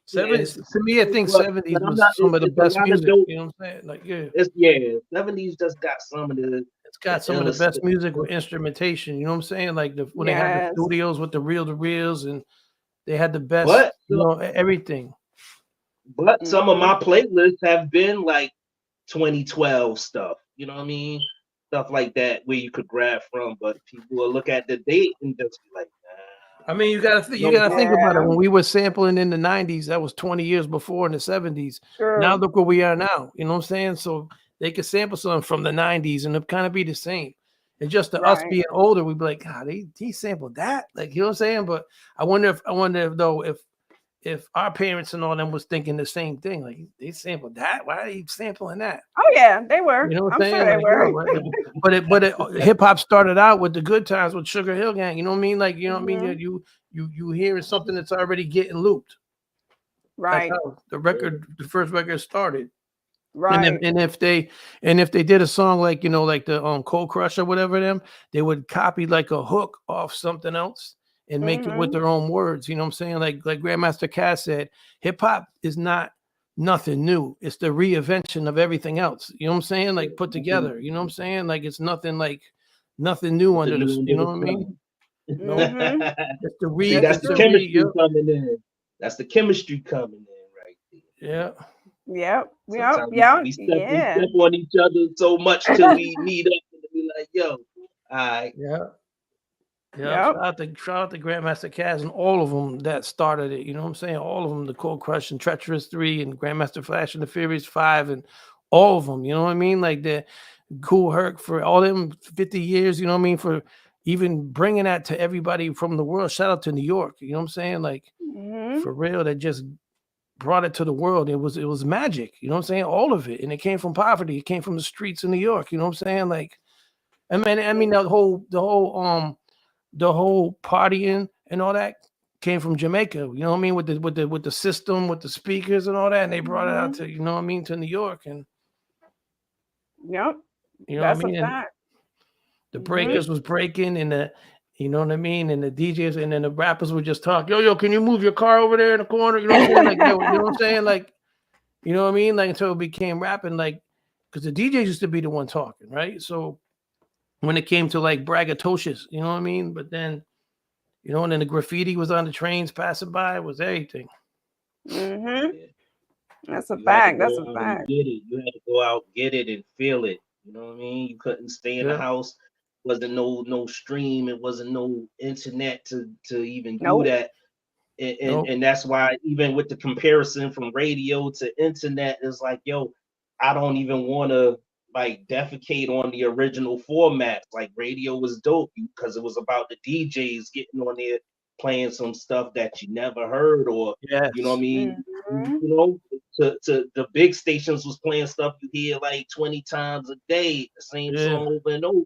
D: 70s, to me, I think 70s was some of the best music. You know what I'm saying? Like,
E: 70s just got some of the.
D: It's got some of the best music with instrumentation. You know what I'm saying? Like when they had the studios with the reel-to-reels, and they had the best, everything.
E: But some of my playlists have been like 2012 stuff. You know what I mean? Stuff like that where you could grab from, but people will look at the date and just be like,
D: I mean, you gotta think about it. When we were sampling in the 90s, that was 20 years before in the 70s. Sure. Now look where we are now. You know what I'm saying? So they could sample something from the 90s and it'd kind of be the same. And just to us being older, we'd be like, God, he sampled that. Like, you know what I'm saying? But I wonder if if our parents and all them was thinking the same thing, like they sampled that, why are you sampling that?
C: Oh yeah, they were.
D: You know what
C: I'm
D: I'm saying?
C: sure they
D: Like,
C: were.
D: but hip hop started out with the good times with Sugar Hill Gang. You know what I mean? Like, you know what I mean?
C: Mhm.
D: You hearing something that's already getting looped. That's
C: Right,
D: how the first record started.
C: right.
D: And if they did a song like, you know, like the Cold Crush or whatever them, they would copy like a hook off something else and make it with
C: Mhm.
D: their own words. You know what I'm saying? Like Grandmaster Cass said, hip hop is not nothing new. It's the reinvention of everything else. You know what I'm saying? Like put together. You know what I'm saying? Like it's nothing new under the. You know what I mean? No,
C: Mhm.
D: it's the
E: See,
C: That's
E: that's
D: it's
E: the
D: the
C: true.
E: chemistry
D: yep,
E: coming in. That's the chemistry coming in right there.
D: yeah.
C: Yep. Yep.
E: Sometimes
C: Yeah.
E: we
C: Yeah.
E: step on each other so much till we meet up and be like, yo, all right.
D: Yeah. Yeah,
C: Yep.
D: shout out to Grandmaster Caz and all of them that started it. You know what I'm saying? All of them, the Cold Crush and Treacherous 3 and Grandmaster Flash and the Furious 5 and all of them. You know what I mean? Like the Cool Herc for all them 50 years. You know what I mean? For even bringing that to everybody from the world. Shout out to New York. You know what I'm saying? Like
C: Mhm.
D: for real, that just brought it to the world. It was magic. You know what I'm saying? All of it, and it came from poverty. It came from the streets of New York. You know what I'm saying? Like I mean the whole partying and all that came from Jamaica. You know what I mean? With the system, with the speakers and all that, and they brought it out
C: Mhm.
D: to, you know what I mean, to New York, and
C: Yep.
D: you know what I
C: That's a
D: mean. And
C: fact.
D: the
C: Mhm.
D: breakers was breaking, and the you know what I mean, and the DJs, and then the rappers would just talk, yo, can you move your car over there in the corner? You know what I'm saying? Like, yo, you know what I'm saying? Like, you know what I mean? Like until it became rapping, like, because the DJs used to be the one talking, right? So when it came to like braggadocious, you know what I mean? But then you know, and then the graffiti was on the trains passing by, was everything.
C: Mhm.
E: Yeah.
C: That's a
E: You had to
C: fact.
E: go
C: That's a
E: out and
C: fact.
E: get it. You had to go out, get it, and feel it. You know what I mean? You couldn't stay in the
D: Yeah.
E: house. Wasn't no stream. It wasn't no internet to even do
C: Nope.
E: that. And,
D: Nope.
E: and that's why even with the comparison from radio to internet, it's like, yo, I don't even want to like defecate on the original format. Like radio was dope because it was about the DJs getting on there playing some stuff that you never heard, or you know what I
D: Yes.
E: mean.
C: Mhm.
E: You know, to the big stations was playing stuff you hear like 20 times a day, the same
D: Yeah.
E: song over and over.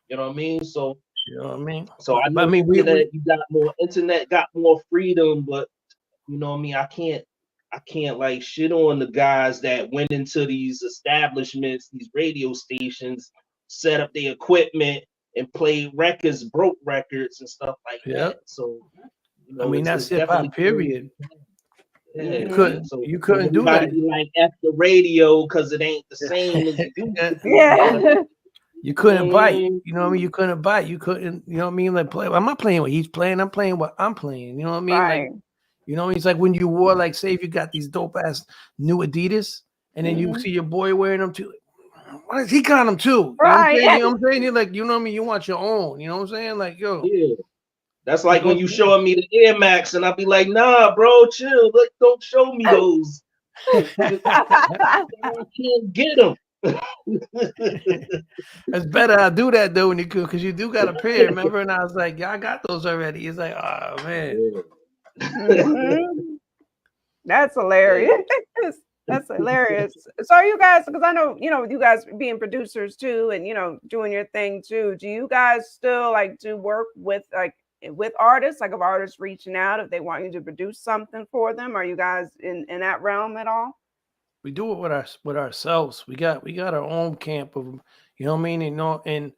E: You know what I mean? So
D: You know what I mean?
E: I
D: But I
E: know
D: mean,
E: internet got more freedom, but you know what I mean? I can't like shit on the guys that went into these establishments, these radio stations, set up their equipment and played records, broke records and stuff like
D: yeah.
E: that. So, you
D: I
E: know,
D: mean, that's
E: it's
D: hip hop,
E: definitely
D: period.
E: yeah,
D: You
C: Mhm.
E: man.
D: couldn't
E: So
D: you
E: when
D: couldn't do
E: everybody
D: that.
E: be like F the radio because it ain't the same as it used to be. But
C: Yeah.
D: You
E: you know
D: couldn't
E: what I
D: bite.
E: mean?
D: You know what I mean? You couldn't bite. You couldn't, you know what I mean? Like play. I'm not playing what he's playing. I'm playing what I'm playing. You know what I mean? Like,
C: Right.
D: you know, it's like when you wore, like, say if you got these dope ass new Adidas, and then you
C: Mhm.
D: see your boy wearing them too. Why is he got them too? You know what I'm saying?
C: Right.
D: You know what I'm saying? You're like, you know what I mean? You want your own. You know what I'm saying? Like, yo,
E: Yeah. That's
D: you
E: like
D: know
E: when
D: what
E: you
D: I'm saying?
E: showing me the Air Max and I'll be like, nah, bro, chill. Like, don't show me those. I can't get them.
D: It's better I do that though when you could, because you do got a pair, remember? And I was like, yeah, I got those already. It's like, oh man.
C: Mhm. That's
E: Yeah.
C: hilarious. That's hilarious. So are you guys, because I know, you guys being producers too, and doing your thing too. Do you guys still like do work with artists? Like if artists reaching out, if they want you to produce something for them, are you guys in that realm at all?
D: We do it with ourselves. We got our own camp of, you know what I mean? And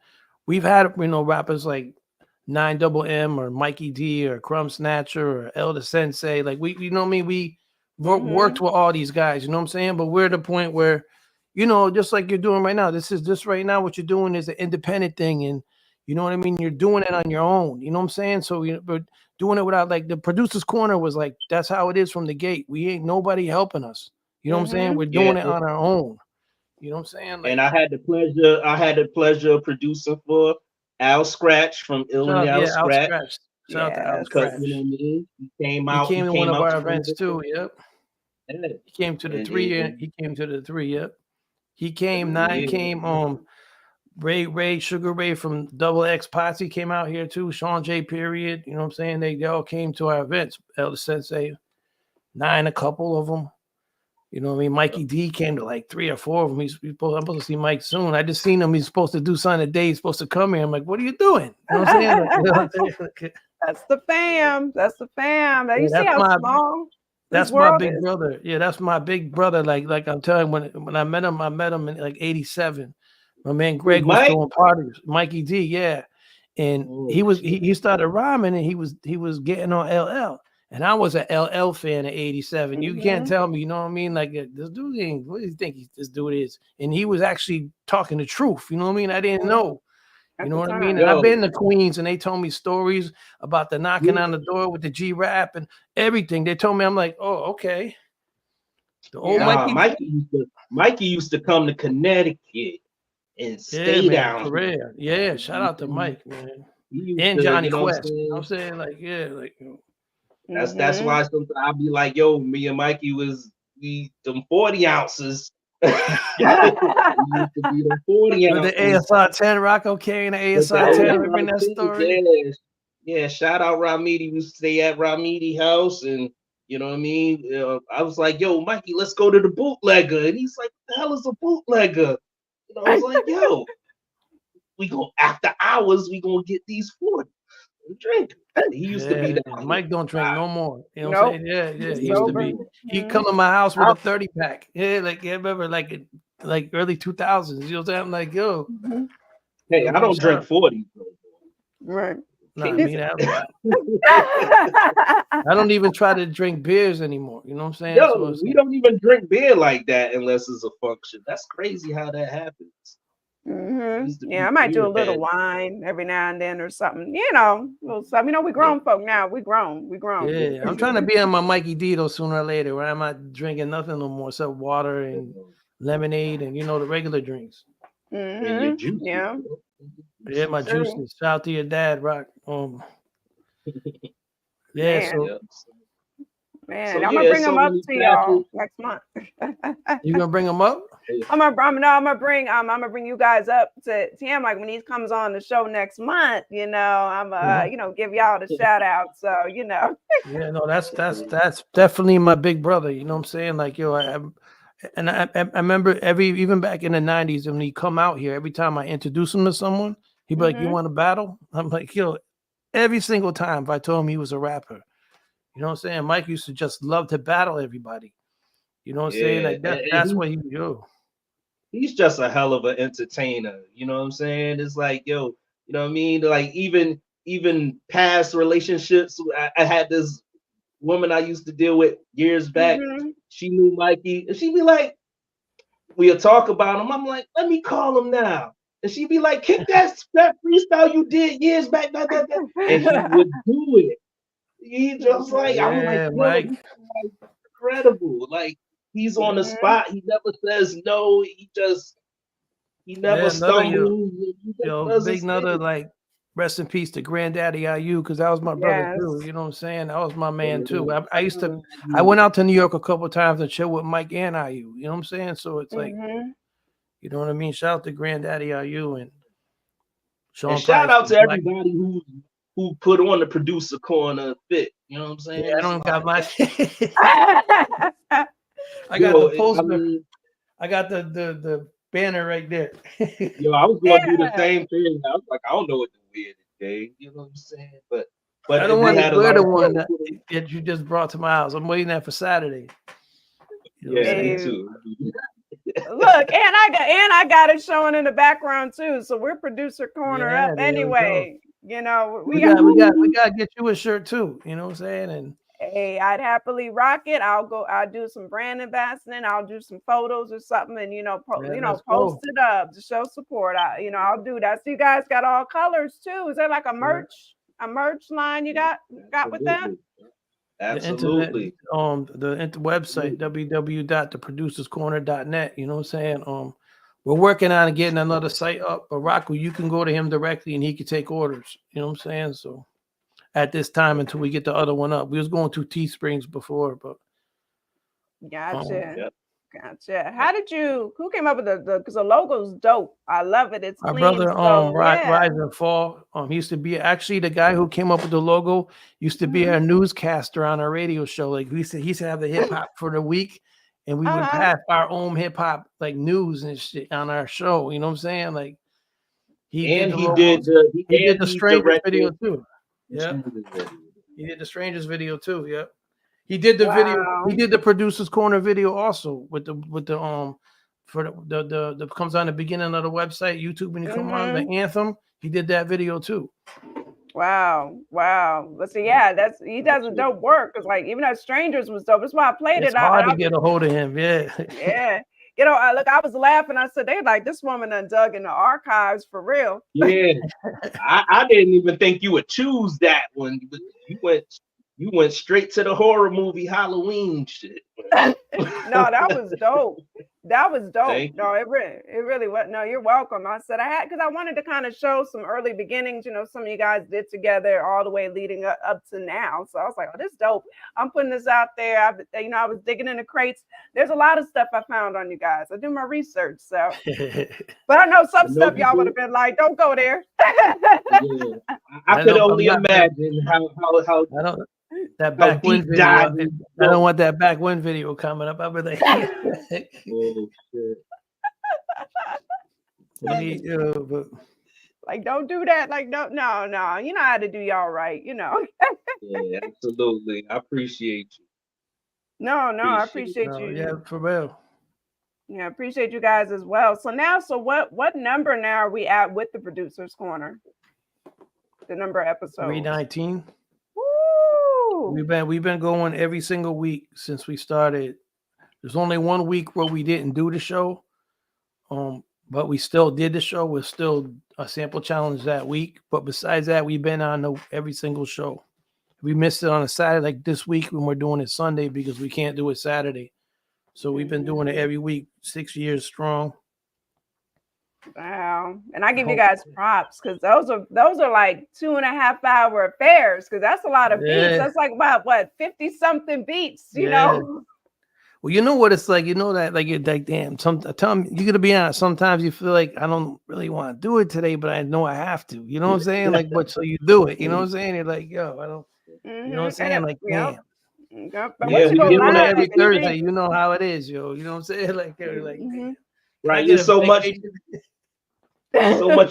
D: we've had, rappers like 9 M or Mikey D or Crumb Snatcher or Elder Sensei. Like we, you know what I mean? We worked
C: Mm-hmm.
D: with all these guys, you know what I'm saying? But we're at the point where, just like you're doing right now, this right now, what you're doing is an independent thing. And you know what I mean? You're doing it on your own, you know what I'm saying? So, but doing it without, like, the producer's corner was like, that's how it is from the gate. We ain't nobody helping us. You know what I'm saying?
C: Mm-hmm.
D: We're
E: Yeah.
D: doing it on our own. You know what I'm saying?
E: And
D: Like,
E: I had the pleasure of producing for Al Scratch from
D: shout out,
E: Illinois
D: yeah, Out
E: Scratch.
D: Scratch. Shout out to Out
C: Yes.
E: Because you know
D: Scratch.
E: what I mean?
D: He came
E: He
D: to one
E: came
D: of
E: out
D: our
E: to one of
D: events
E: the
D: too. Yep.
E: yeah.
D: He came to the three.
E: And
D: He came to the three. Yep. He came. Nine
E: yeah.
D: came. Ray Sugar Ray from Double X Posse came out here too. Sean J. Period. You know what I'm saying? They all came to our events. Elder Sensei. 9 a couple of them. You know what I mean? Mikey D came to like 3 or 4 of them. I'm supposed to see Mike soon. I just seen him. He's supposed to do something today. He's supposed to come here. I'm like, what are you doing? You know what I'm saying? Like, you know what I'm saying?
C: That's the fam. That's the fam. Now, you see how small
D: that's
C: this
D: my
C: world
D: big
C: is?
D: brother. Yeah, that's my big brother. Like I'm telling you, when I met him in like 87. My man Greg was throwing parties. Mikey D, yeah. And he started rhyming and he was getting on LL. And I was an LL fan in 87. You can't tell me, you know what I mean? Like, this dude ain't, what do you think this dude is? And he was actually talking the truth. You know what I mean? I didn't know. You know what I mean? And I've been to Queens and they told me stories about the knocking on the door with the G-Rap and everything. They told me, I'm like, oh, okay. The old
E: Mikey used to come to Connecticut and stay down.
D: For real. Yeah, shout out to Mike, man. And Johnny Quest. You know what I'm saying? Like, yeah, like
E: that's why sometimes I'll be like, yo, me and Mikey we them 40 ounces. We used to be them 40 ounces.
D: With the ASR 10, Rocco carrying the ASR 10. Remember that story?
E: Yeah, shout out Ramidi. We stay at Ramidi house, and you know what I mean? I was like, yo, Mikey, let's go to the bootlegger. And he's like, what the hell is a bootlegger? And I was like, yo, we go after hours, we gonna get these 40 and drink. He used to be that.
D: Mike don't drink no more. You know what I'm saying? Yeah. He used to be. He'd come to my house with a 30-pack. Yeah, like remember like early 2000s. You know what I'm saying? I'm like, yo.
E: Hey, I don't drink 40.
C: Right.
D: Nah, I mean, I don't even try to drink beers anymore. You know what I'm saying?
E: Yo, we don't even drink beer like that unless it's a function. That's crazy how that happens.
C: Yeah, I might do a little wine every now and then or something. You know, we grown folk now. We grown.
D: Yeah, I'm trying to be on my Mikey D though sooner or later, where I'm not drinking nothing no more except water and lemonade and the regular drinks.
E: And your juice.
D: Yeah, my juices. Shout out to your dad, Rock. Yeah,
C: Man, I'm gonna bring them up to y'all next month.
D: You gonna bring them up?
C: I'm gonna bring you guys up to him. Like when he comes on the show next month, I'm give y'all the shout out. So
D: Yeah, no, that's definitely my big brother. You know what I'm saying? Like, yo, I remember even back in the 90s when he come out here, every time I introduce him to someone, he'd be like, you want to battle? I'm like, yo, every single time if I told him he was a rapper. You know what I'm saying? Mike used to just love to battle everybody. You know what I'm saying? Like that's what he would do.
E: He's just a hell of an entertainer. You know what I'm saying? It's like, yo, you know what I mean? Like even past relationships. I had this woman I used to deal with years back. She knew Mikey, and she'd be like, we'll talk about him. I'm like, let me call him now. And she'd be like, kick that freestyle you did years back. And he would do it. He just like, I'm like,
D: Mike.
E: Incredible. Like, he's on the spot. He never says no. He never stumbles.
D: Big another like rest in peace to Granddaddy IU, because that was my brother too. You know what I'm saying? That was my man too. I went out to New York a couple of times and chill with Mike and IU. You know what I'm saying? So it's like, you know what I mean? Shout out to Granddaddy IU and Sean.
E: And shout out to everybody who put on the producer corner fit. You know what I'm saying?
D: Yeah, I don't got my I got the poster. I got the banner right there.
E: Yo, I was gonna do the same thing. I was like, I don't know what to wear today. You know what I'm saying? But
D: I don't want to wear the one that you just brought to my house. I'm waiting that for Saturday.
E: You know me too.
C: Look, and I got it showing in the background too. So we're producer corner up anyway. We gotta get you a shirt too. You know what I'm saying? And hey, I'd happily rock it. I'll do some brand ambassador. I'll do some photos or something, and post it up to show support. I'll do that. So you guys got all colors too. Is there like a merch line you got with that?
E: Absolutely.
D: The website www.theproducerscorner.net. You know what I'm saying? We're working on getting another site up, but Rocco, you can go to him directly and he can take orders. You know what I'm saying? So at this time until we get the other one up. We was going to Teesprings before, but
C: gotcha. Gotcha. How did you? Who came up with the? Because the logo's dope. I love it. It's
D: My
C: clean.
D: brother,
C: So
D: Rise
C: yeah.
D: and Fall. He used to be actually the guy who came up with the logo. Used to be our newscaster on our radio show. Like he used to have the hip hop for the week, and we would pass our own hip hop like news and shit on our show. You know what I'm saying? Like he did the Strangers video too. Yeah, he did the Strangers video too. Yeah, he did the video. He did the Producers Corner video also with the for the comes on the beginning of the website YouTube when you come on the anthem. He did that video too.
C: Wow. But see, yeah, he does a dope work. Cause like even as Strangers was dope. That's why I played
D: it's
C: it.
D: Hard to get a hold of him. Yeah.
C: Yeah. You know, I was laughing. I said, they like this woman done dug in the archives for real.
E: Yeah. I didn't even think you would choose that one. You went straight to the horror movie Halloween shit.
C: No, that was dope. That was dope.
E: Thank
C: No, it really was. No, you're welcome. I said because I wanted to kind of show some early beginnings, you know, some of you guys did together all the way leading up to now. So I was like, oh, this is dope. I'm putting this out there. I was digging in the crates. There's a lot of stuff I found on you guys. I do my research. So, but I know some stuff y'all would have been like, don't go there.
E: Yeah. I could only imagine how
D: that backwind video. I don't want that backwind video coming up. I'll be like, oh shit. But
C: like, don't do that. Like, no. You know how to do y'all right, you know.
E: Yeah, absolutely. I appreciate you.
C: No, I appreciate you.
D: Yeah, for real.
C: Yeah, appreciate you guys as well. So what number now are we at with the Producers Corner? The number episode
D: 319.
C: Woo!
D: We've been going every single week since we started. There's only 1 week where we didn't do the show, but we still did the show. We're still a sample challenge that week. But besides that, we've been on every single show. We missed it on a Saturday, like this week when we're doing it Sunday because we can't do it Saturday. So we've been doing it every week, 6 years strong.
C: Wow. And I give you guys props because those are like 2.5 hour affairs because that's a lot of beats. That's like about what 50 something beats, you know.
D: Well, you know what it's like, you know that like you're like, damn, you gotta be honest. Sometimes you feel like I don't really want to do it today, but I know I have to. You know what I'm saying? Like, but so you do it. You know what I'm saying? You're like, yo, I don't. You know what I'm saying? Like, damn.
C: Yep.
D: Yeah, we do it every Thursday. You know how it is, yo. You know what I'm saying? Like,
E: right. There's so much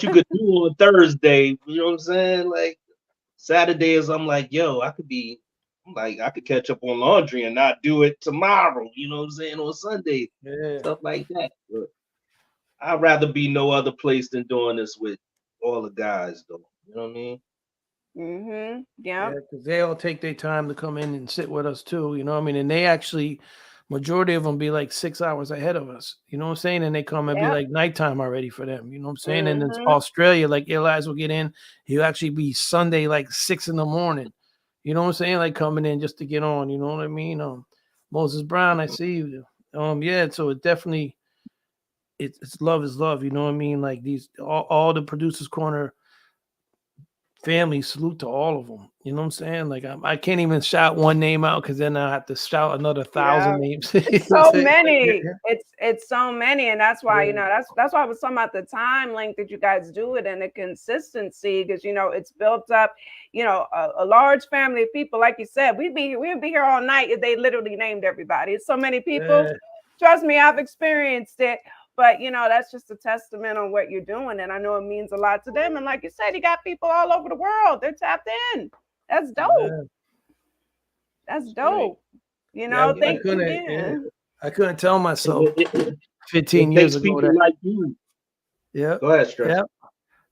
E: you could do on Thursday. You know what I'm saying? Like Saturdays, I'm like, yo, I could catch up on laundry and not do it tomorrow. You know what I'm saying? On Sunday, stuff like that. But I'd rather be no other place than doing this with all the guys, though. You know what I mean?
C: Yeah,
D: because they all take their time to come in and sit with us too. You know what I mean? And they actually, majority of them be like 6 hours ahead of us. You know what I'm saying? And they come and be like nighttime already for them. You know what I'm saying? And it's Australia, like Elias will get in. He'll actually be Sunday like 6 a.m. You know what I'm saying? Like coming in just to get on. You know what I mean? Moses Brown, I see you. So it definitely, it's love is love. You know what I mean? Like all the Producers Corner family, salute to all of them. You know what I'm saying? Like I can't even shout one name out because then I have to shout another 1,000 names.
C: It's so many. It's so many, and that's why you know that's why I was talking about the time length that you guys do it and the consistency because you know it's built up. You know, a large family of people, like you said, we'd be here all night if they literally named everybody. It's so many people. Trust me, I've experienced it. But, you know, that's just a testament on what you're doing. And I know it means a lot to them. And like you said, you got people all over the world. They're tapped in. That's dope. Yeah. That's dope. You know,
D: I couldn't tell myself 15 years ago.
E: People like you.
D: Yeah.
E: Go ahead, Stress.
D: Yeah.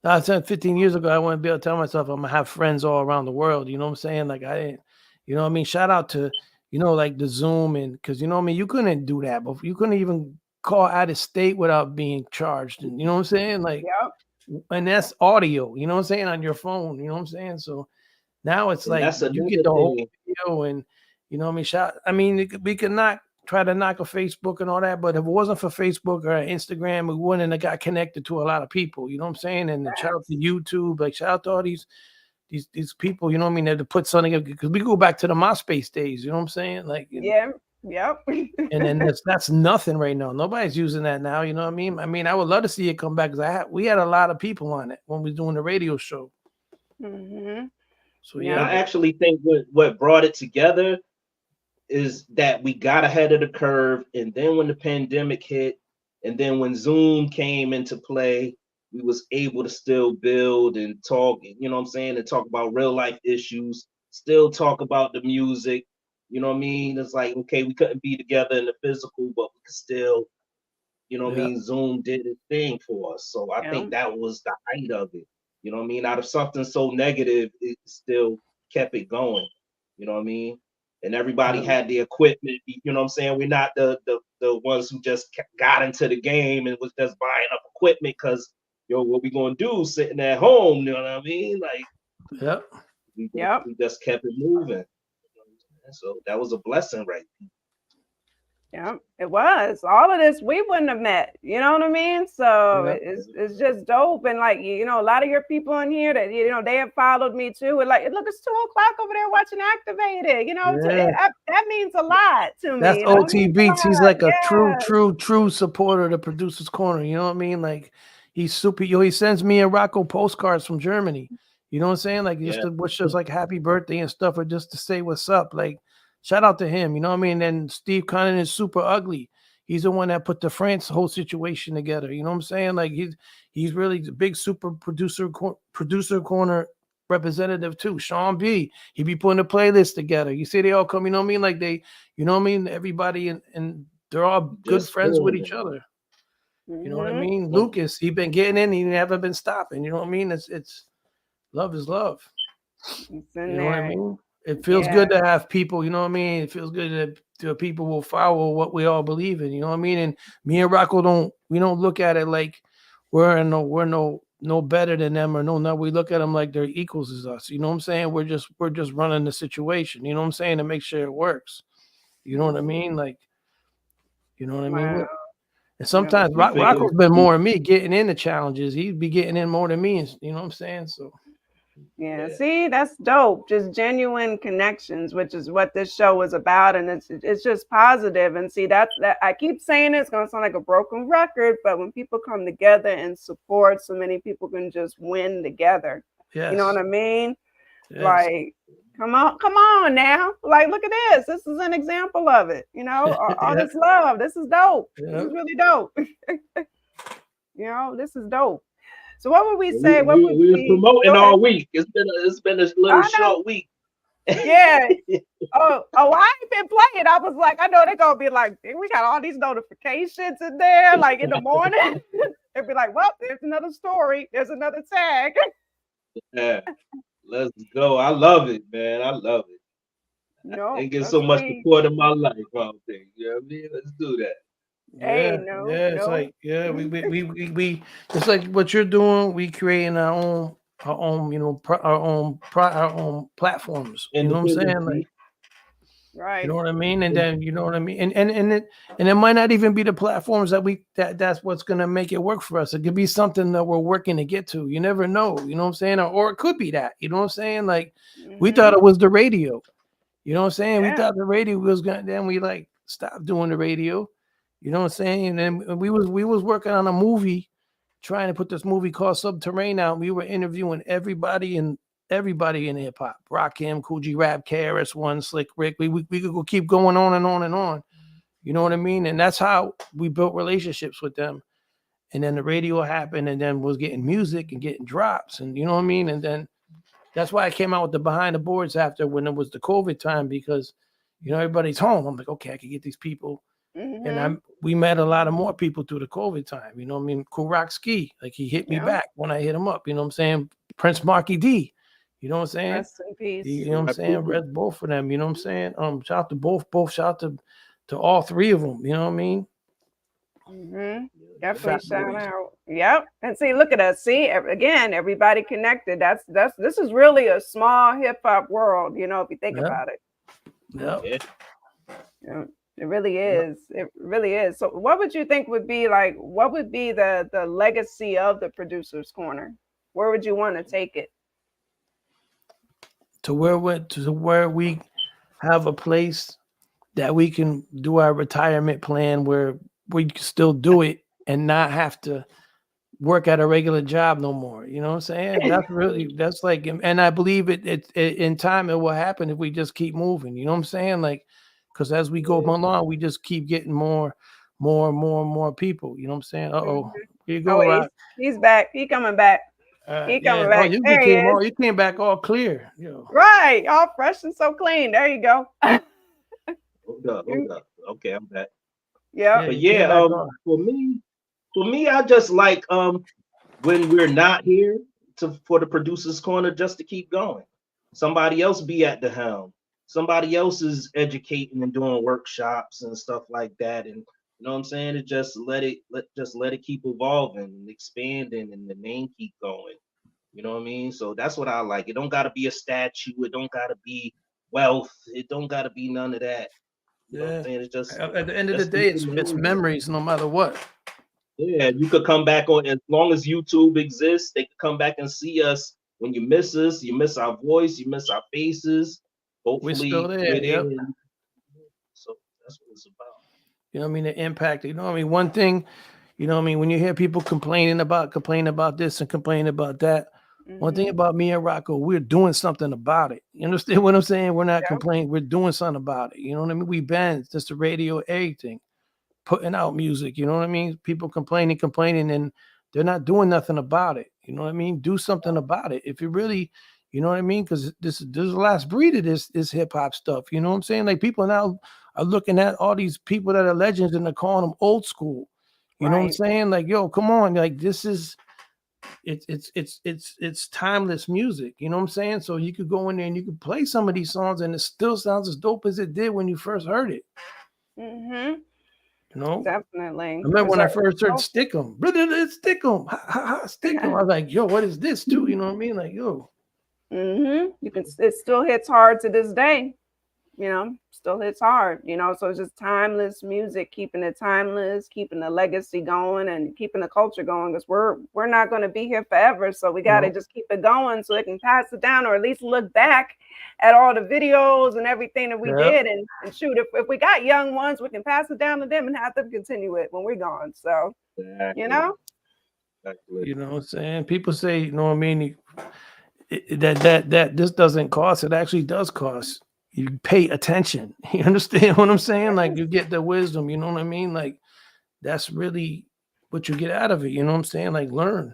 D: I said 15 years ago, I wouldn't be able to tell myself I'm going to have friends all around the world. You know what I'm saying? Like, I didn't, you know what I mean? Shout out to, you know, like the Zoom and because, you know what I mean? You couldn't do that before. You couldn't even call out of state without being charged. And you know what I'm saying? Like, and that's audio, you know what I'm saying? On your phone, you know what I'm saying? So now it's like you get the whole video and, you know what I mean? We could not try to knock a Facebook and all that, but if it wasn't for Facebook or Instagram, we wouldn't have got connected to a lot of people, you know what I'm saying? And shout out to YouTube, like shout out to all these people, you know what I mean? They had to put something up because we go back to the MySpace days, you know what I'm saying? Like,
C: Yep.
D: And then that's nothing right now. Nobody's using that now. You know what I mean? I mean, I would love to see it come back because we had a lot of people on it when we were doing the radio show.
C: Mm-hmm.
D: So
C: Yeah.
D: yeah,
E: I actually think what brought it together is that we got ahead of the curve, and then when the pandemic hit, and then when Zoom came into play, we was able to still build and talk, you know what I'm saying, and talk about real life issues, still talk about the music, you know what I mean? It's like, okay, we couldn't be together in the physical, but we could still, you know what I
D: yeah,
E: mean, Zoom did its thing for us. So I
C: Yeah.
E: think that was the height of it. You know what I mean? Out of something so negative, it still kept it going. You know what I mean? And everybody
D: yeah,
E: had the equipment. You know what I'm saying? We're not the ones who just got into the game and was just buying up equipment because yo, what we gonna do sitting at home? You know what I mean? Like
D: yeah.
C: Yep.
E: we just kept it moving. So that was a blessing, right?
C: Yeah, it was. All of this we wouldn't have met. You know what I mean? So
D: Yeah.
C: it's just dope. And like you know, a lot of your people in here that you know they have followed me too. And like, look, it's 2 o'clock over there watching Activated. You know,
D: Yeah.
C: that means a lot to me.
D: That's
C: You know, it
D: OT
C: means a
D: Beats. He's
C: lot.
D: like a
C: Yeah.
D: true supporter of the producer's corner. You know what I mean? Like he's super. Yo, he sends me and Rocco postcards from Germany. You know what I'm saying? Like just
E: Yeah.
D: to wish us like happy birthday and stuff, or just to say what's up. Like shout out to him. You know what I mean? And Steve Connon is super ugly. He's the one that put the France whole situation together. You know what I'm saying? Like he's really the big super producer corner representative too. Sean B. He be putting the playlist together. You see, they all come. You know what I mean? Like they. You know what I mean? Everybody and they're all good
E: Just
D: friends with
E: doing
D: each other. You know what I
C: Mm-hmm.
D: mean? Lucas, he been getting in, he never been stopping. You know what I mean? It's love is love.
C: It's in
D: You know what I
C: there.
D: mean? It feels
C: Yeah.
D: good to have people, you know what I mean? It feels good that people will follow what we all believe in, you know what I mean? And me and Rocco don't look at it like we're no better than them or no, we look at them like they're equals as us. You know what I'm saying? We're just running the situation, you know what I'm saying, to make sure it works. You know what I mean? Like, you know what I mean?
C: Wow.
D: And sometimes
E: we figured
D: Rocco's been more than me getting into challenges. He'd be getting in more than me. You know what I'm saying? So
C: Yeah,
E: yeah.
C: see, that's dope. Just genuine connections, which is what this show is about, and it's just positive. And see, that I keep saying it's gonna sound like a broken record, but when people come together and support, so many people can just win together. You know
D: yes,
C: what I mean?
D: yes.
C: Like, come on now. Like, look at this. This is an example of it. You know, all
D: Yeah,
C: this love. This is dope. This
D: yeah.
C: is really dope. You know, this is dope. So, what would we
E: We,
C: say? What
E: we,
C: would
E: we was
C: be?
E: promoting
C: Go ahead.
E: all week. It's been a little
C: I know.
E: short week.
C: Yeah. Oh, I ain't been playing. I was like, I know they're gonna be like, we got all these notifications in there, like in the morning. They'll be like, well, there's another story, there's another tag.
E: Yeah, let's go. I love it, man. I love it. I
C: No,
E: ain't get
C: that's
E: so much
C: sweet.
E: support in my life. I don't think. You know what I mean? Let's do that.
C: Hey,
D: Yeah,
C: no,
D: yeah. It's
C: no.
D: like, yeah, we it's like what you're doing. We creating our own, our own platforms. You know what I'm saying? Like,
E: Independently.
D: you
C: Right.
D: know what I mean? And then you know what I mean? And it might not even be the platforms that's what's gonna make it work for us. It could be something that we're working to get to. You never know, you know what I'm saying? Or it could be that, you know what I'm saying? Like we thought it was the radio. You know what I'm saying? We
C: Yeah.
D: thought the radio was gonna then we like stopped doing the radio. You know what I'm saying? And then we was working on a movie, trying to put this movie called Subterranean out. We were interviewing everybody in hip hop, Rakim, Cool G Rap, KRS One, Slick Rick. We could go keep going on and on and on. You know what I mean? And that's how we built relationships with them. And then the radio happened, and then was getting music and getting drops, and you know what I mean. And then that's why I came out with the behind the boards after when it was the COVID time, because you know everybody's home. I'm like, okay, I can get these people.
C: Mm-hmm.
D: And we met a lot of more people through the COVID time. You know what I mean? Cool Rock Ski, like he hit me
C: Yeah.
D: back when I hit him up. You know what I'm saying? Prince Marky D. You know what I'm saying?
C: Rest in peace.
D: You know what I'm saying? Red both of them. You know what I'm saying? Shout out to both. Shout out to all three of them. You know what I mean?
C: Mm-hmm. Definitely
D: Fat
C: shout
D: boys.
C: out. Yep. And see, look at us. See, again, everybody connected. This is really a small hip hop world, you know, if you think
D: Yep.
C: about it.
D: Yep.
E: Yeah.
C: Yeah, it really
D: Yep.
C: is. It really is. So what would you think would be like, what would be the legacy of the producer's corner? Where would you want to take it?
D: To where we have a place that we can do our retirement plan where we can still do it and not have to work at a regular job no more. You know what I'm saying? That's like, and I believe it in time it will happen if we just keep moving. You know what I'm saying? Like, because as we go along, we just keep getting more people. You know what I'm saying? Uh-oh. Here you
C: Oh
D: go,
C: wait,
D: Rock.
C: he's back. He coming back. He
D: Yeah.
C: coming
D: Oh,
C: back. There he is.
D: You came back all clear.
C: Right, all fresh and so clean. There you go.
E: Hold up. Okay, I'm back.
C: Yeah.
E: But
D: you came back on.
E: for me, I just like when we're not here for the producer's corner just to keep going. Somebody else be at the helm. Somebody else is educating and doing workshops and stuff like that. And you know what I'm saying? It just let it keep evolving and expanding and the name keep going. You know what I mean? So that's what I like. It don't gotta be a statue, it don't gotta be wealth, it don't gotta be none of that. You know what I'm saying? It's just
D: At the end of the day, it's memories no matter what.
E: yeah, you could come back on as long as YouTube exists. They could come back and see us when you miss us. You miss our voice. You miss our faces. Hopefully,
D: We're still there. Yep.
E: So that's what it's about.
D: You know what I mean? The impact. You know what I mean? One thing, you know what I mean? When you hear people complaining about this and complaining about that, one thing about me and Rocco, we're doing something about it. You understand what I'm saying? We're not complaining. We're doing something about it. You know what I mean? We banned just the radio, everything. Putting out music, you know what I mean? People complaining, and they're not doing nothing about it. You know what I mean? Do something about it. If you really, you know what I mean? Because this is the last breed of this hip hop stuff. You know what I'm saying? Like people now are looking at all these people that are legends and they're calling them old school. You know what I'm saying? Like, yo, come on, like this is it's timeless music. You know what I'm saying? So you could go in there and you could play some of these songs and it still sounds as dope as it did when you first heard it. You know,
C: definitely.
D: I remember when I first heard "Stick 'em," stick 'em, stick 'em. I was like, "Yo, what is this, too?" You know what I mean? Like, yo,
C: you can. It still hits hard to this day. You know, still hits hard. You know, so it's just timeless music, keeping it timeless, keeping the legacy going, and keeping the culture going. Because we're not going to be here forever, so we got to just keep it going so it can pass it down, or at least look back at all the videos and everything that we did, and shoot, if we got young ones, we can pass it down to them and have them continue it when we're gone. So, you know,
D: you know what I'm saying? People say, you know what I mean, that this doesn't cost. It actually does cost. You pay attention. You understand what I'm saying? Like you get the wisdom. You know what I mean? Like that's really what you get out of it. You know what I'm saying? Like learn.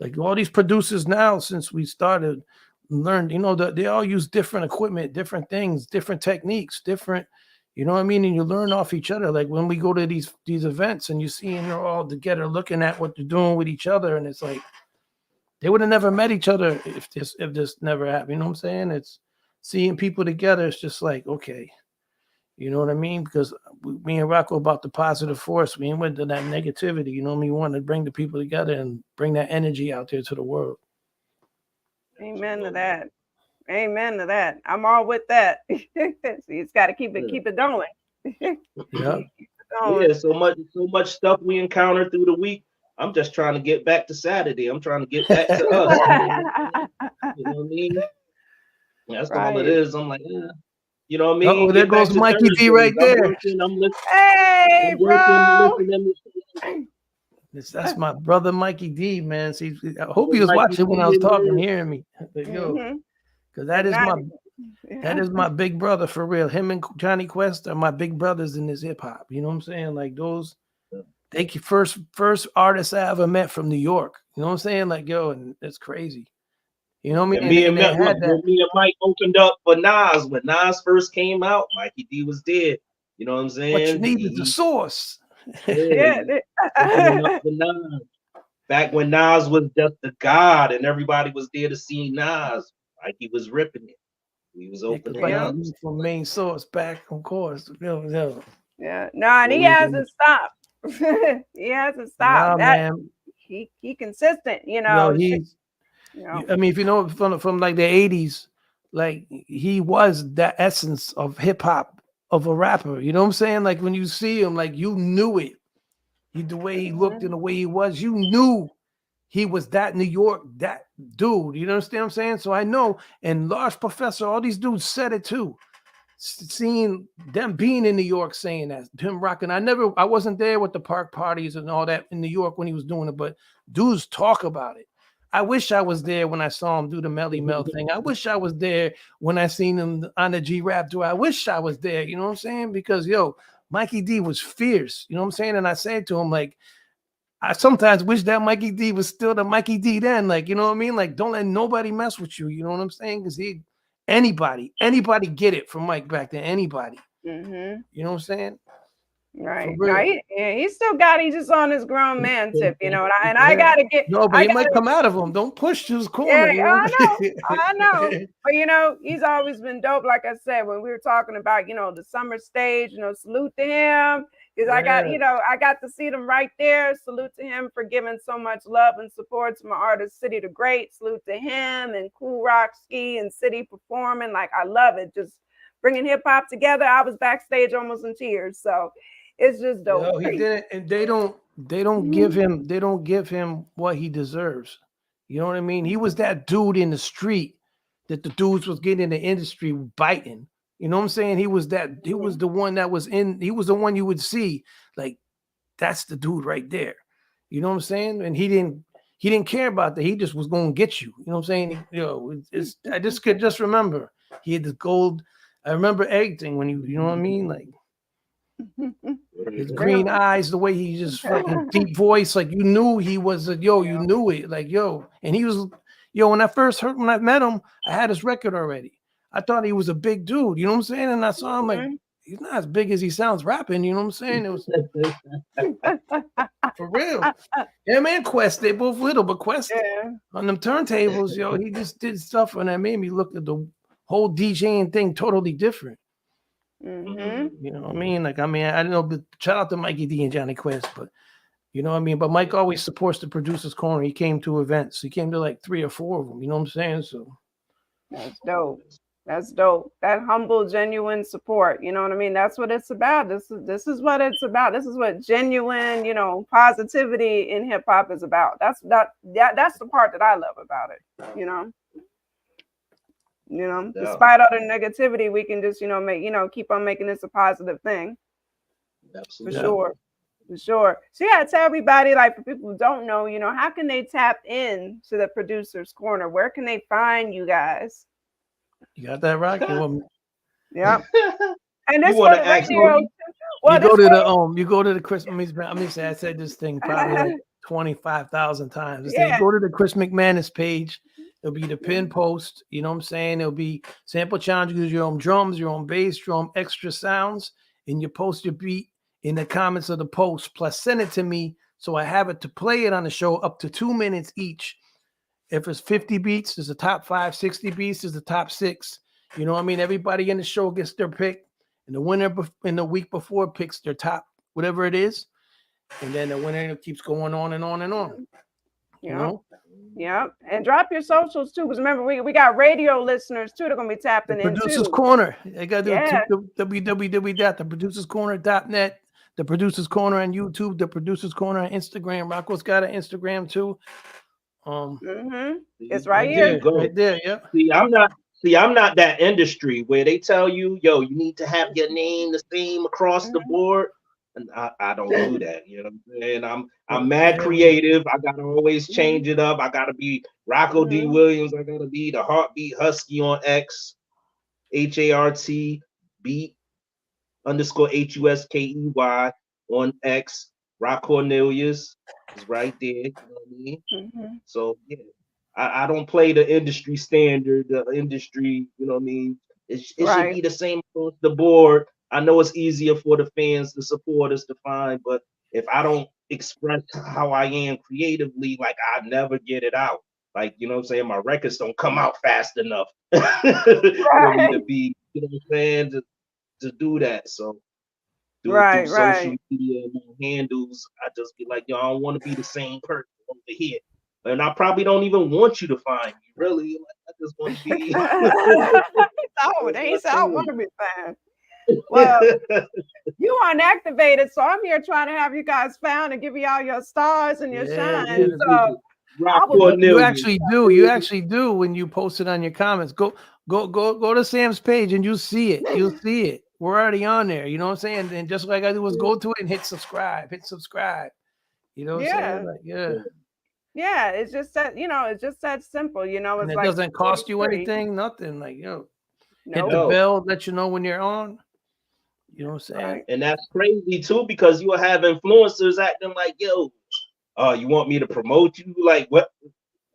D: Like all these producers now, since we started. Learned, you know, they all use different equipment, different things, different techniques, different, you know what I mean? And you learn off each other. Like when we go to these events and you see and they're all together looking at what they're doing with each other, and it's like they would have never met each other if this never happened. You know what I'm saying? It's seeing people together. It's just like, okay, you know what I mean? Because me and Rocco about the positive force. We went to that negativity. You know what I mean? We wanted to bring the people together and bring that energy out there to the world.
C: Amen to that. Amen to that. I'm all with that. So it's got to keep it going.
E: Yeah, so much stuff we encounter through the week. I'm just trying to get back to Saturday. I'm trying to get back to us. You know what I mean? That's all it is. I'm like, yeah. You know what I mean?
D: Oh, there goes Mikey D right there.
E: I'm listening.
C: Hey, bro.
D: That's my brother Mikey D, man. See, I hope he was watching when I was talking, hearing me. Because that is my big brother for real. Him and Johnny Quest are my big brothers in this hip hop. You know what I'm saying? Like those, they first artists I ever met from New York. You know what I'm saying? Like yo, and it's crazy. You know what I mean?
E: When me and Mike opened up for Nas when Nas first came out, Mikey D was there. You know what I'm saying?
D: What you need is the source.
E: Back when Nas was just the god and everybody was there to see Nas, Mikey was ripping it. He was opening up
D: from main source back, of course.
C: Yeah, no, and he hasn't stopped. He hasn't stopped.
D: Man.
C: He consistent. You know,
D: I mean, if you know from like the 80s, like he was the essence of hip hop of a rapper. You know what I'm saying? Like when you see him, like you knew it. The way he looked and the way he was, you knew he was that New York, that dude. You understand what I'm saying? So I know, and Large Professor, all these dudes said it too. seeing them being in New York saying that, him rocking. I wasn't there with the park parties and all that in New York when he was doing it, but dudes talk about it. I wish I was there when I saw him do the Melly Mel thing. I wish I was there when I seen him on the G-Rap tour. I wish I was there, you know what I'm saying? Because, yo, Mikey D was fierce, you know what I'm saying? And I said to him, like, I sometimes wish that Mikey D was still the Mikey D then, like, you know what I mean? Like, don't let nobody mess with you, you know what I'm saying? Because anybody get it from Mike back then, anybody.
C: Mm-hmm.
D: You know what I'm saying?
C: Right. No, he still got, he's just on his grown man tip, you know, and I gotta get.
D: No, but he might come out of him. Don't push to his corner.
C: Yeah,
D: You know?
C: I know. But you know, he's always been dope. Like I said, when we were talking about, you know, the summer stage, you know, salute to him. Because I got to see them right there. Salute to him for giving so much love and support to my artist, City the Great. Salute to him and Cool Rock Ski and City performing. Like, I love it. Just bringing hip hop together. I was backstage almost in tears. So it's just dope.
D: No, he did it, and they don't give him what he deserves. You know what I mean? He was that dude in the street that the dudes was getting in the industry biting. You know what I'm saying? He was the one that was in, he was the one you would see, like, that's the dude right there. You know what I'm saying? And he didn't care about that. He just was going to get you. You know what I'm saying? I just could just remember he had the gold. I remember everything when you know what I mean? Like, his green eyes, the way he just fucking deep voice, like you knew he was you knew it, like and he was when I met him, I had his record already. I thought he was a big dude, you know what I'm saying? And I saw him like he's not as big as he sounds rapping, you know what I'm saying? It was for real. Yeah, man, Quest, they both little, but Quest on them turntables, he just did stuff and that made me look at the whole DJing thing totally different.
C: Mm-hmm.
D: You know what I mean? Like, I don't know, but shout out to Mikey D and Johnny Quest, but you know what I mean? But Mike always supports the Producer's Corner. He came to events. He came to like 3 or 4 of them. You know what I'm saying? So
C: that's dope. That's dope. That humble, genuine support. You know what I mean? That's what it's about. This is what it's about. This is what genuine, positivity in hip hop is about. That's the part that I love about it. Despite all the negativity, we can just, keep on making this a positive thing.
E: Absolutely.
C: For sure. So yeah, tell everybody, like, for people who don't know, how can they tap in to the Producer's Corner? Where can they find you guys?
D: You got that right?
C: Yeah. And this was radio.
D: You go to the Christmas. I said this thing probably like 25,000 times.
C: Yeah.
D: Go to the Chris McManus page. It'll be the pin post. You know what I'm saying? It'll be sample challenges, your own drums, your own bass, your own extra sounds, and you post your beat in the comments of the post. Plus, send it to me so I have it to play it on the show up to 2 minutes each. If it's 50 beats, there's a top 5. 60 beats, there's the top 6. You know what I mean? Everybody in the show gets their pick, and the winner in the week before picks their top, whatever it is. And then the winner keeps going on and on and on.
C: Yeah. You know? Yeah. And drop your socials too, because remember, we got radio listeners too. They're going to be tapping in.
D: Producer's Corner. They got to do www.theproducerscorner.net. The Producer's Corner on YouTube. The Producer's Corner on Instagram. Rocco's got an Instagram too.
C: It's right here.
D: Right there. Yeah.
E: See, I'm not that industry where they tell you, you need to have your name the same across the board. And I don't do that. You know what I'm saying? I'm mad creative. I gotta always change it up. I gotta be Rocco D. Williams. I gotta be the Heartbeat Husky on X, HART beat _HUSKEY on X. Rock Cornelius is right there. You know what I mean? So yeah, I don't play the industry standard. The industry, you know what I mean? It should be the same across the board. I know it's easier for the fans, the supporters to find, but if I don't express how I am creatively, like, I never get it out. Like, you know what I'm saying? My records don't come out fast enough for me to be, you know what I'm saying, to do that. So through social media and handles, I just be like, I don't want to be the same person over here. And I probably don't even want you to find me, really. Like, I just want to be.
C: He said, I want to be found. Well, you on Activated, so I'm here trying to have you guys found and give you all your stars and your shine. So
D: you actually do when you post it on your comments. Go Go to Sam's page and you'll see it. You'll see it. We're already on there. You know what I'm saying? And just what I gotta do is go to it and hit subscribe. Hit subscribe. You know what I'm saying? Like, yeah.
C: Yeah, it's just that, it's just that simple,
D: And
C: it's
D: it
C: like
D: doesn't cost you
C: free.
D: anything, nothing. Like, hit
C: Nope.
D: the bell, let you know when you're on. You know what I'm saying?
C: Right.
E: And that's crazy too, because you'll have influencers acting like, yo, you want me to promote you? Like, what?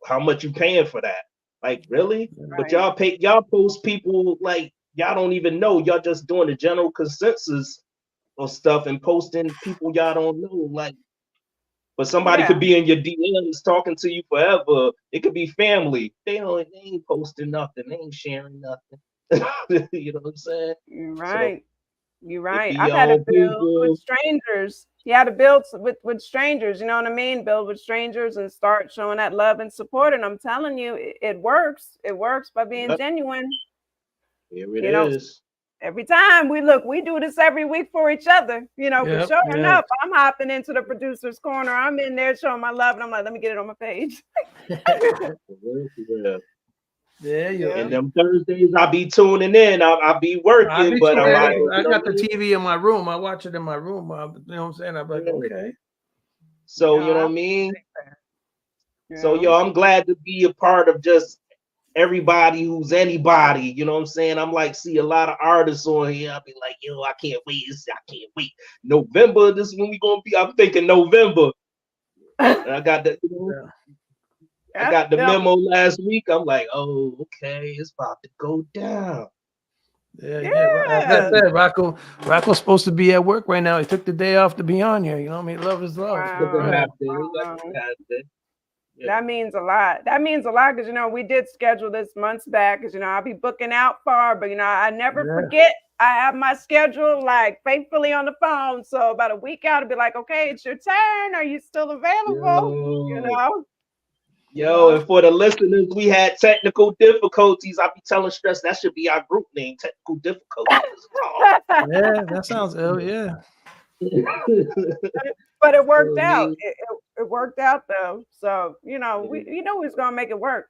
E: How much you paying for that? Like, really?
C: Right.
E: But y'all post people like y'all don't even know. Y'all just doing the general consensus of stuff and posting people y'all don't know. Like, but somebody could be in your DMs talking to you forever. It could be family. They ain't posting nothing. They ain't sharing nothing. You know what I'm saying?
C: You're right.
E: So,
C: you're right.
E: be
C: I've
E: your
C: had to
E: own
C: build
E: people.
C: with strangers. You had to build with strangers. You know what I mean? Build with strangers and start showing that love and support. And I'm telling you, it works. It works by being genuine.
E: Here it is.
C: Every time we do this every week for each other, because sure enough, I'm hopping into the producer's corner. I'm in there showing my love, and I'm like, let me get it on my page.
E: And them Thursdays, I'll be tuning in. I'll be working, but I'm like,
D: I got the TV in my room. I watch it in my room. You know what I'm saying? I'm like, okay.
E: So, you know what I mean? So, I'm glad to be a part of just everybody who's anybody, you know what I'm saying? I'm like, see a lot of artists on here. I'll be like, yo, I can't wait. November, this is when we gonna be. I'm thinking November. And I got the I got the memo last week. I'm like, oh, okay, it's about to go down.
D: As I said, Rocco's supposed to be at work right now. He took the day off to be on here. You know what I mean? Love is love.
C: That means a lot. That means a lot because we did schedule this months back because I'll be booking out far, but I never forget. I have my schedule like faithfully on the phone. So about a week out, I'll be like, okay, it's your turn. Are you still available?
E: And for the listeners, we had technical difficulties. I'll be telling Stress that should be our group name, technical difficulties.
D: Yeah, that sounds ill, yeah.
C: But it worked out. It worked out though. So we was gonna make it work.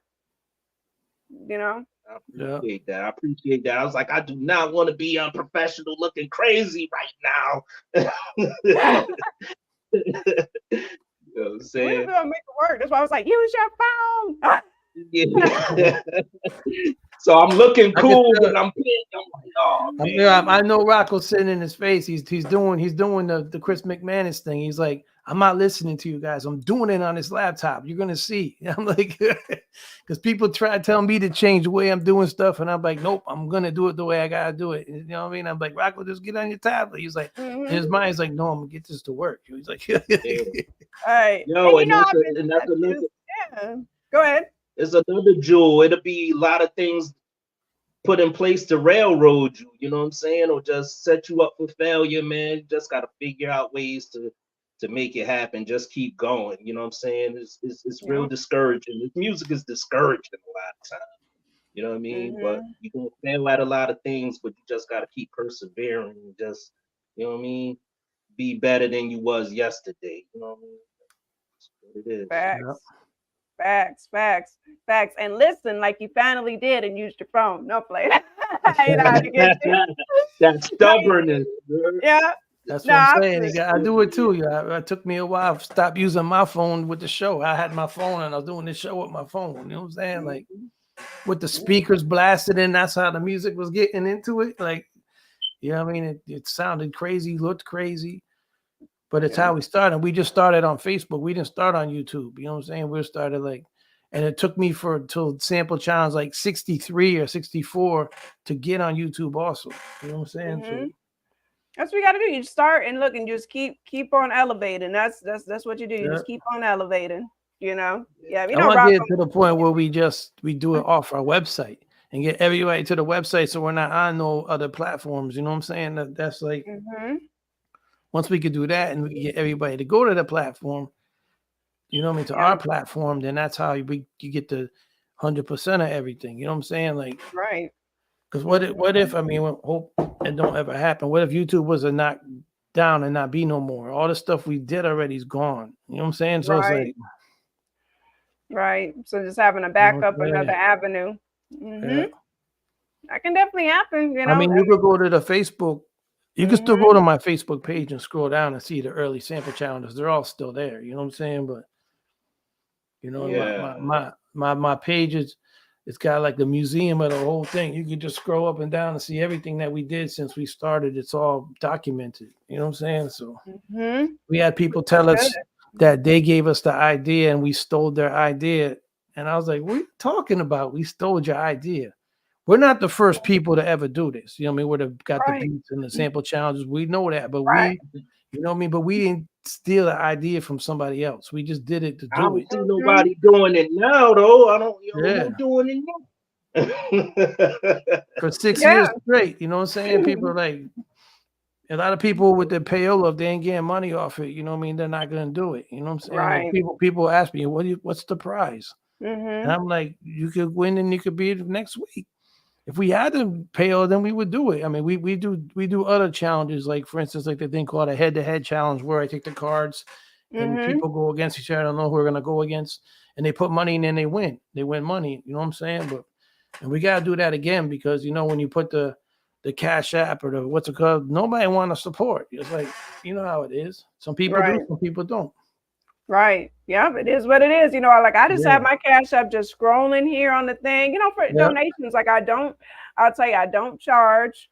E: I appreciate that. I appreciate that. I was like, I do not want to be unprofessional, looking crazy right now. You know what I'm saying?
C: We were gonna make it work. That's why I was like, use your phone.
E: So I'm looking cool, but I'm pissed. I'm like, oh man.
D: I know Rocco's sitting in his face. He's doing the Chris McManus thing. He's like, I'm not listening to you guys. I'm doing it on this laptop. You're gonna see. I'm like, because people try to tell me to change the way I'm doing stuff, and I'm like, nope, I'm gonna do it the way I gotta do it. You know what I mean? I'm like, Rocco, just get on your tablet. He's like, in his mind, he's like, no, I'm gonna get this to work. He's like,
C: all right. Go ahead.
E: It's another jewel. It'll be a lot of things put in place to railroad you, you know what I'm saying, or just set you up for failure, man. You just got to figure out ways to make it happen. Just keep going, you know what I'm saying? It's real discouraging. This music is discouraging a lot of times, you know what I mean? But you can fail at a lot of things, but you just got to keep persevering and just, you know what I mean, be better than you was yesterday, you know what I mean? That's what it is.
C: Facts. And listen, like you finally did and used your phone. No play.
E: That stubbornness.
C: Yeah.
D: That's what I'm saying. I do it too. It took me a while to stop using my phone with the show. I had my phone and I was doing this show with my phone. You know what I'm saying? Like with the speakers blasted in, that's how the music was getting into it. Like, you know what I mean? It sounded crazy, looked crazy. But it's how we started. We just started on Facebook. We didn't start on YouTube. You know what I'm saying? We started and it took me till sample challenge like 63 or 64 to get on YouTube also. You know what I'm saying? So
C: that's what you got to do. You start and look and just keep on elevating. That's what you do. You just keep on elevating. Yeah. I want to
D: get to the point where we do it off our website and get everybody to the website, so we're not on no other platforms. You know what I'm saying? That's like. Once we could do that and we can get everybody to go to the platform, you know what I mean, to our platform, then that's how you get the 100% of everything. You know what I'm saying? Like,
C: right.
D: Because what if, I mean, hope it don't ever happen. What if YouTube was to knock down and not be no more? All the stuff we did already is gone. You know what I'm saying? So it's like.
C: Right. So just having a backup, another avenue.
D: Yeah.
C: That can definitely happen, you know.
D: I mean, you could go to the Facebook. You can still
C: Mhm.
D: go to my Facebook page and scroll down and see the early sample challenges. They're all still there. You know what I'm saying? But you know,
E: Yeah.
D: my page is, it's got like the museum of the whole thing. You can just scroll up and down and see everything that we did since we started. It's all documented. You know what I'm saying? So
C: Mhm.
D: we had people tell
C: Good.
D: us that they gave us the idea and we stole their idea. And I was like, what are you talking about? We stole your idea. We're not the first people to ever do this. You know what I mean? We're got the
C: Right.
D: beats and the sample challenges. We know that, but
C: Right.
D: you know what I mean? But we didn't steal the idea from somebody else. We just did it to
E: I
D: do
E: don't
D: it.
E: see
C: Mhm.
E: nobody doing it now, though. I don't,
D: Yeah.
E: who doing it now?
D: For 6
C: Yeah.
D: years straight. You know what I'm saying? People are like, a lot of people with their payola, if they ain't getting money off it, you know what I mean? They're not gonna do it. You know what I'm saying? Like
C: Right.
D: people ask me, what's the prize? And
C: Mhm.
D: I'm like, you could win and you could be next week. If we had to payola, then we would do it. I mean, we do other challenges, like for instance, like the thing called a head-to-head challenge where I take the cards and
C: Mhm.
D: people go against each other. I don't know who we're gonna go against, and they put money in and they win. They win money. You know what I'm saying? But and we gotta do that again because you know when you put the Cash App or the what's it called, nobody want to support. It's like you know how it is. Some people do,
C: Right.
D: some people don't.
C: Right. Yeah, it is what it is. You know, like I just
D: Yeah,
C: have my Cash App just scrolling here on the thing, you know, for
D: yeah,
C: donations. Like I'll tell you, I don't charge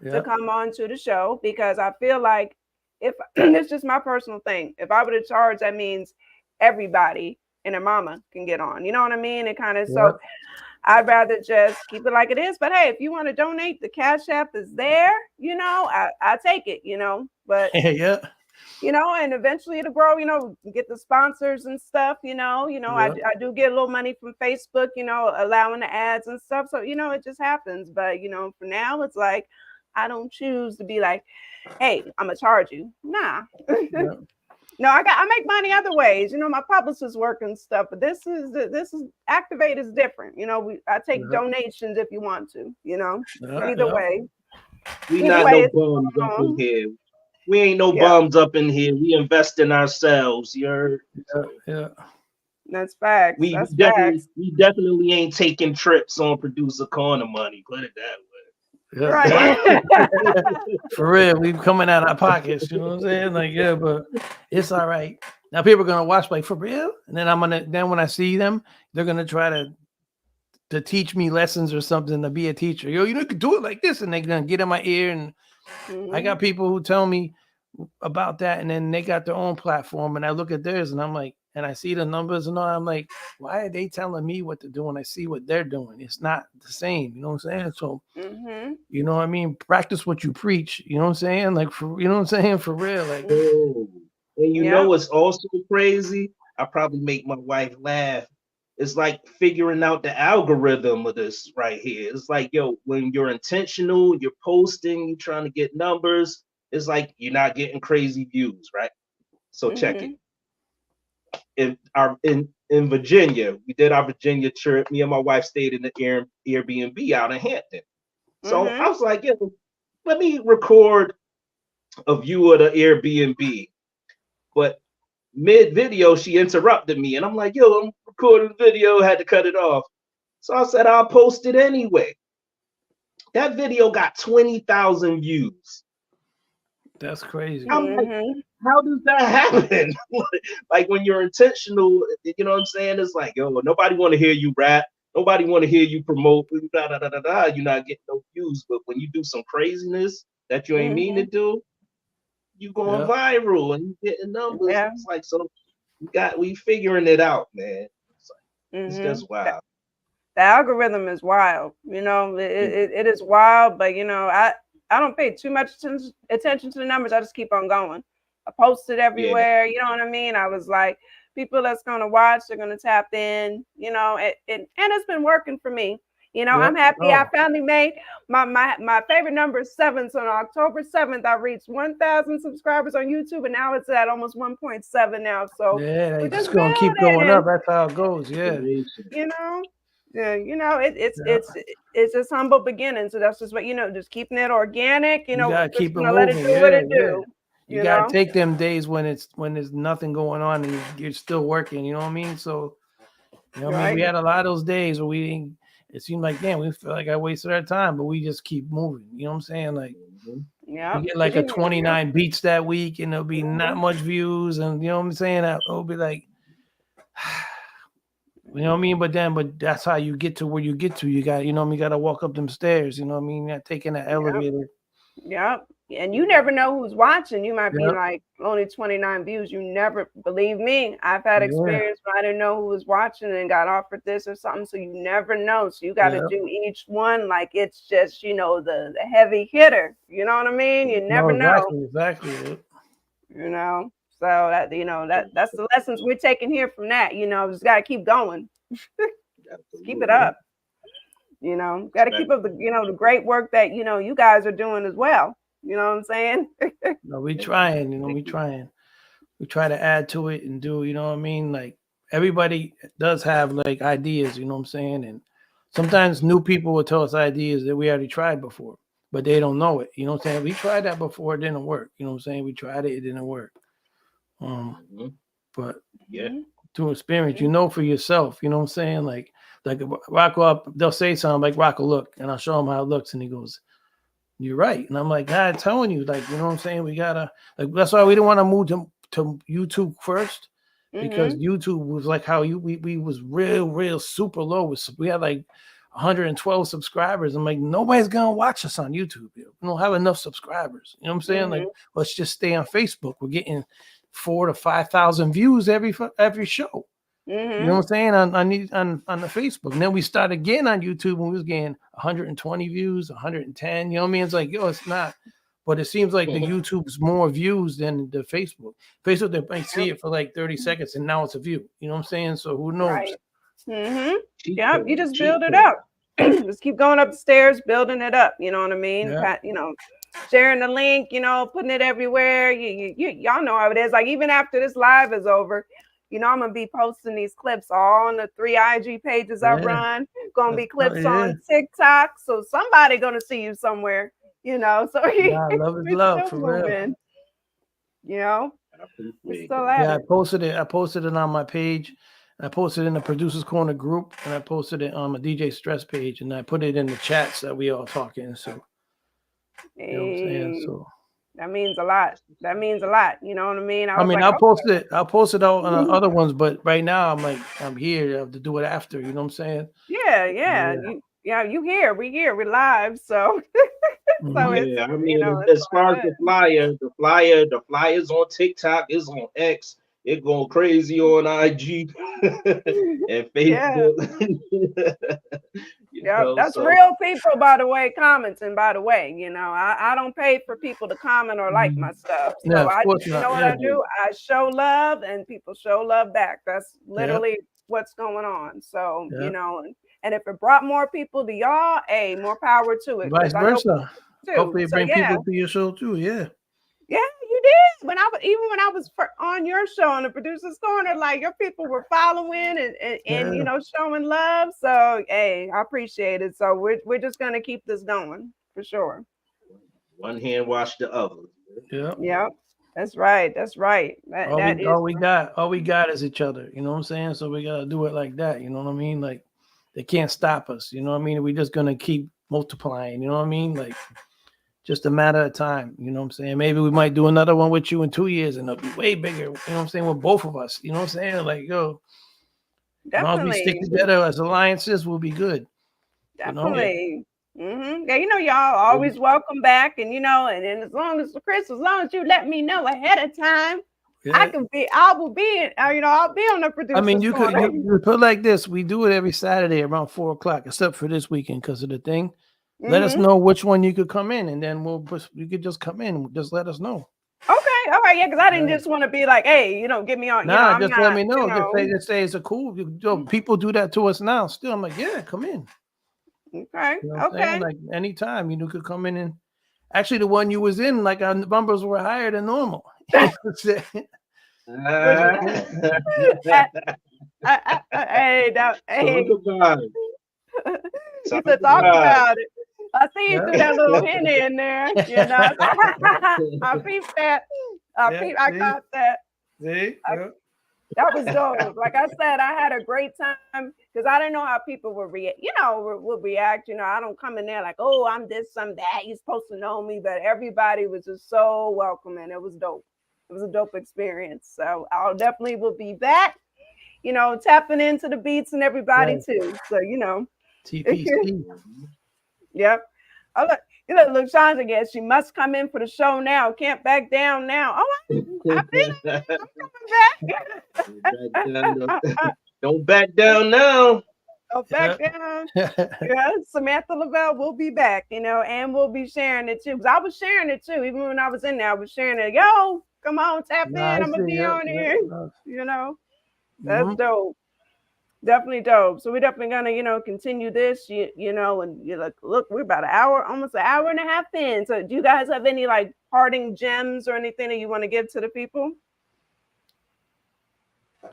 C: to
D: yeah.
C: come on to the show because I feel like if it's just my personal thing, if I were to charge, that means everybody and their mama can get on. You know what I mean? And kind of
D: Yeah,
C: so I'd rather just keep it like it is. But hey, if you want to donate, the Cash App is there, you know, I take it, you know. But
D: yeah,
C: you know, and eventually it'll grow, you know, get the sponsors and stuff,
D: yeah.
C: I do get a little money from Facebook, you know, allowing the ads and stuff. So, you know, it just happens. But, you know, for now, it's like, I don't choose to be like, hey, I'm going to charge you. Nah.
D: Yeah.
C: No, I make money other ways. You know, my publicist work and stuff, but this is Activate is different. You know, I take
D: Yeah,
C: donations if you want to, you know,
D: yeah,
C: either
D: yeah,
C: way.
E: We
C: Either
E: not
C: way,
E: no
C: it's
E: bums up in
C: on.
E: here. We ain't no
C: Yeah,
E: bums up in here. We invest in ourselves. You're
D: yeah,
E: so
D: yeah.
C: that's facts.
E: we
C: That's
E: definitely
C: facts.
E: we definitely ain't taking trips on producer corner money. Put it that
D: Yeah, yeah.
C: Right.
D: For real, we coming out of our pockets. You know what I'm saying? Like, yeah, but it's all right. Now people are gonna watch like for real, and then when I see them, they're gonna try to teach me lessons or something to be a teacher. Yo, you can do it like this, and they're gonna get in my ear. And I
C: Mhm.
D: got people who tell me about that, and then they got their own platform, and I look at theirs, and I'm like, and I see the numbers and all. I'm like, why are they telling me what to do when I see what they're doing? It's not the same. You know what I'm saying? So
C: Mhm.
D: you know what I mean? Practice what you preach. You know what I'm saying? Like for you know what I'm saying? For real. Like
C: Mm.
E: way. And you
C: Yeah.
E: know what's also crazy? I probably make my wife laugh. It's like figuring out the algorithm of this right here. It's like, yo, when you're intentional, you're posting, you're trying to get numbers, it's like you're not getting crazy views, right? So check it.
C: Mhm.
E: In Virginia, we did our Virginia trip. Me and my wife stayed in the Airbnb out in Hampton. So I
C: Mhm.
E: was like, yo, let me record a view of the Airbnb. But mid video, she interrupted me, and I'm like, yo, I'm recording the video, had to cut it off. So I said, I'll post it anyway. That video got 20,000 views.
D: that's crazy.
E: I'm like,
C: Mhm.
E: how does that happen? Like when you're intentional, you know what I'm saying? It's like, yo, nobody want to hear you rap. Nobody want to hear you promote. Da, da, da, da, da. You're not getting no views. But when you do some craziness that you ain't mean to
C: Mhm.
E: do, you going
D: Yeah.
E: viral and you getting numbers.
C: Yeah.
E: It's like, so we figuring it out, man. It's
C: Mhm.
E: just wild.
C: The algorithm is wild. You know,
E: Yeah,
C: it is wild. But you know, I don't pay too much attention to the numbers. I just keep on going. I post it
E: yeah,
C: everywhere. You know what I mean? I was like, people that's gonna watch, they're gonna tap in. You know, and it's been working for me. You know,
D: Yeah.
C: I'm happy. I
D: Oh.
C: finally made my favorite number is 7. So on October 7th, I reached 1,000 subscribers on YouTube, and now it's at almost 1.7 now. So
D: Yeah,
C: we're
D: it's
C: just
D: just gonna keep going
C: building.
D: up. That's how it goes. Yeah.
E: inspiration.
C: You know, yeah, you know,
D: Yeah.
C: it's just humble beginnings. So that's just what, you know, just keeping it organic. You
D: You
C: know, we're
D: gotta
C: just
D: keep it
C: gonna let it
D: moving.
C: do what
D: Yeah,
C: it
D: yeah.
C: do.
D: You
C: You
D: gotta
C: know,
D: take them days when there's nothing going on and you're still working, you know what I mean? So you know what I mean?
C: right?
D: We had a lot of those days where we didn't, it seemed like, damn, we feel like I wasted our time, but we just keep moving. You know what I'm saying? Like,
C: Yeah.
D: we get like a 29 beats that week, and there'll be not much views, and you know what I'm saying? It'll be like, you know what I mean? But that's how you get to where you get to. You got, you know what I mean? You got to walk up them stairs. You know what I mean? You're not taking an elevator.
C: Yep. And you never know who's watching. You might be
D: Yep.
C: like only 29 views. You never, believe me, I've had experience where I didn't know who was watching and got offered this or something. So you never know. So you got to do each one like it's just, you know, the heavy hitter. You know what I mean? You never know.
D: Exactly.
C: You know, so that, you know, that's the lessons we're taking here from that. You know, just got to keep going. Keep it up. You know, got to keep up the, you know, the great work that, you know, you guys are doing as well. You know what I'm saying?
D: No, we trying, you know, we trying. We try to add to it and do, you know what I mean? Like, everybody does have like ideas, you know what I'm saying? And sometimes new people will tell us ideas that we already tried before, but they don't know it. You know what I'm saying? We tried that before, it didn't work. You know what I'm saying? We tried it, it didn't work. But through experience, you know for yourself, you know what I'm saying? Like Rocco up, they'll say something like, Rocco, look, and I'll show him how it looks, and he goes, you're right. And I'm like, God, telling you, like, you know what I'm saying? We gotta, like, that's why we didn't want to move to YouTube first, because YouTube was like how we was real super low. We had like 112 subscribers. I'm like, nobody's gonna watch us on YouTube. We don't have enough subscribers. You know what I'm saying? Like, let's just stay on Facebook. We're getting 4,000 to 5,000 views every show. You know what I'm saying? On the Facebook. And then we started again on YouTube, and we was getting 120 views, 110. You know what I mean? It's like, yo, it's not. But it seems like the YouTube's more views than the Facebook. Facebook, they might see it for like 30 seconds, and now it's a view. You know what I'm saying? So who knows?
C: Right. Yeah, you just build it up. Just keep going up the stairs, building it up. You know what I mean? You know, sharing the link, you know, putting it everywhere. Y'all know how it is. Like, even after this live is over, you know, I'm gonna be posting these clips all on the 3 IG pages I run. Gonna be clips on TikTok. So somebody gonna see you somewhere, you know. So
D: love is love for real.
C: You know, we still at it.
D: I posted it on my page. I posted it in the Producers Corner group, and I posted it on my DJ Stress page, and I put it in the chats that we all talking. So you know what I'm saying? So
C: that means a lot. That means a lot. You know what I mean?
D: I'll post it. I'll post it out on other ones, but right now I'm here. I have to do it after. You know what I'm saying?
C: Yeah. You here? We here. We're live. So.
E: So I mean, you know, as far as the flyers on TikTok, is on X. It going crazy on IG and Facebook.
C: That's real people, by the way, commenting, by the way. You know, I don't pay for people to comment or like my stuff. So what I do? I show love, and people show love back. That's literally what's going on. So, you know, and if it brought more people to y'all, more power to it.
D: Vice versa. Hopefully it bring people to your show too. Yeah,
C: you did. When I was on your show on the Producers Corner, like, your people were following and you know, showing love. So I appreciate it. So we're just gonna keep this going for sure.
E: One hand wash the other.
C: Yeah. That's right.
D: All we got is each other. You know what I'm saying? So we gotta do it like that. You know what I mean? Like, they can't stop us. You know what I mean? We're just gonna keep multiplying. You know what I mean? Like, just a matter of time. You know what I'm saying? Maybe we might do another one with you in 2 years, and it'll be way bigger. You know what I'm saying? With both of us. You know what I'm saying? Like, yo, as long as we stick together as alliances, we'll be good.
C: Definitely. Yeah, you know, y'all always welcome back, and you know, and as long as you let me know ahead of time, I will be on the Producers.
D: I mean, you could put like this: we do it every Saturday around 4:00, except for this weekend because of the thing. Let us know which one you could come in, and then you could just come in. Just let us know.
C: Okay, all right, yeah, because I didn't just want to be like, hey, you know, get me on.
D: Nah, just let me know. Just say it's a cool. People do that to us now. Still, I'm like, yeah, come in.
C: Okay,
D: you know like anytime you could come in, and actually the one you was in, like, our numbers were higher than normal.
C: Hey, you said talk about it. I see you threw that little hint in there, you know. I peeped that. I caught that.
D: See?
C: That was dope. Like I said, I had a great time because I didn't know how people would react. Would react. I don't come in there like, oh, I'm this, I'm that. You're supposed to know me, but everybody was just so welcoming. It was dope. It was a dope experience. So I'll definitely will be back. Tapping into the beats and everybody too. So
D: TPC.
C: Yep. Oh, look, Sean again. She must come in for the show now. Can't back down now. Oh, I've been. I'm coming back.
E: Don't back down now.
C: Don't back down. Yeah, Samantha Lavelle will be back, and we'll be sharing it too. Because I was sharing it too. Even when I was in there, I was sharing it. Yo, come on, tap in. I'm going to be on here. That's dope. Definitely dope. So we're definitely gonna, continue this, and you're like, look, we're about almost an hour and a half in. So do you guys have any like parting gems or anything that you want to give to the people?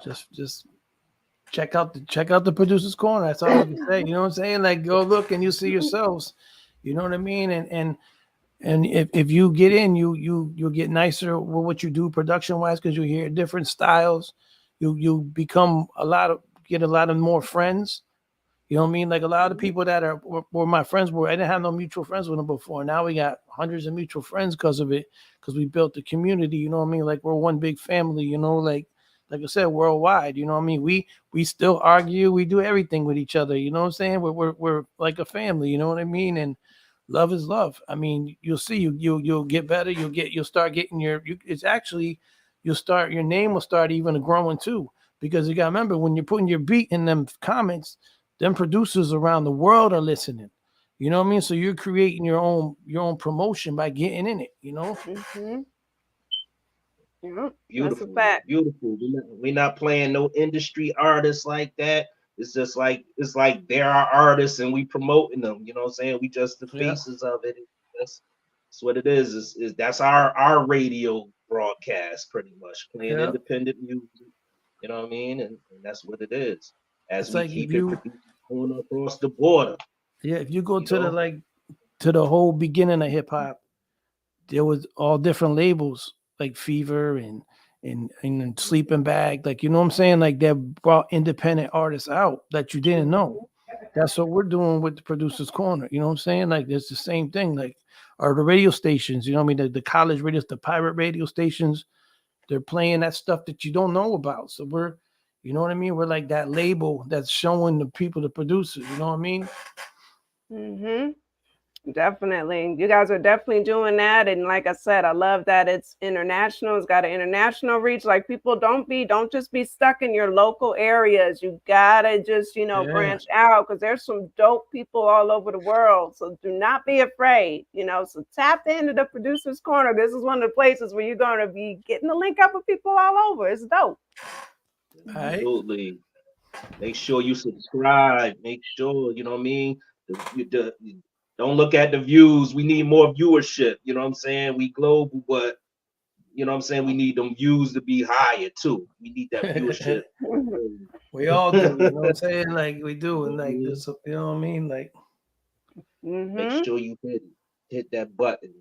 D: Just check out the Producer's Corner. That's all I can say. You know what I'm saying? Like, go look and you see yourselves. You know what I mean? And if you get in, you'll get nicer with what you do production wise, because you hear different styles. You become get a lot of more friends. You know what I mean? Like a lot of people that were my friends I didn't have no mutual friends with them before. Now we got hundreds of mutual friends because of it, because we built the community. You know what I mean? Like we're one big family. Like I said, worldwide. You know what I mean? We still argue. We do everything with each other. You know what I'm saying? We're like a family. You know what I mean? And love is love. I mean, you'll see. You'll get better. You'll start getting your name will start even growing too. Because you got to remember, when you're putting your beat in them comments, them producers around the world are listening. You know what I mean? So you're creating your own promotion by getting in it,
C: Mm-hmm. Yeah,
E: Beautiful.
C: that's a fact.
E: Beautiful. We're not playing no industry artists like that. It's just like, they're our artists and we promoting them. You know what I'm saying? We just the faces of it. That's what it is. Is that's our radio broadcast, pretty much, playing independent music. You know what I mean? And that's what it is. As
D: it's
E: we
D: like
E: keep it going across the border.
D: Yeah, if you go to the whole beginning of hip hop, there was all different labels like Fever and Sleeping Bag. Like, you know what I'm saying? Like they brought independent artists out that you didn't know. That's what we're doing with the Producer's Corner. You know what I'm saying? Like it's the same thing. Like, or the radio stations, you know what I mean? The college radios, the pirate radio stations, they're playing that stuff that you don't know about. So we're, you know what I mean? We're like that label that's showing the people, the producers, you know what I mean?
C: Mm-hmm. Definitely. You guys are definitely doing that. And like I said, I love that it's international. It's got an international reach. Like people don't just be stuck in your local areas. You gotta just, branch out, because there's some dope people all over the world. So do not be afraid, so tap into the Producer's Corner. This is one of the places where you're going to be getting to link up with people all over. It's dope.
E: Absolutely. Make sure you subscribe. Make sure, you know what I mean? Don't look at the views. We need more viewership. You know what I'm saying? We global, but you know what I'm saying? We need them views to be higher too. We need that viewership.
D: We all do. You know what I'm saying? Like we do. And like this, you know what I mean? Like
E: make sure you hit that button.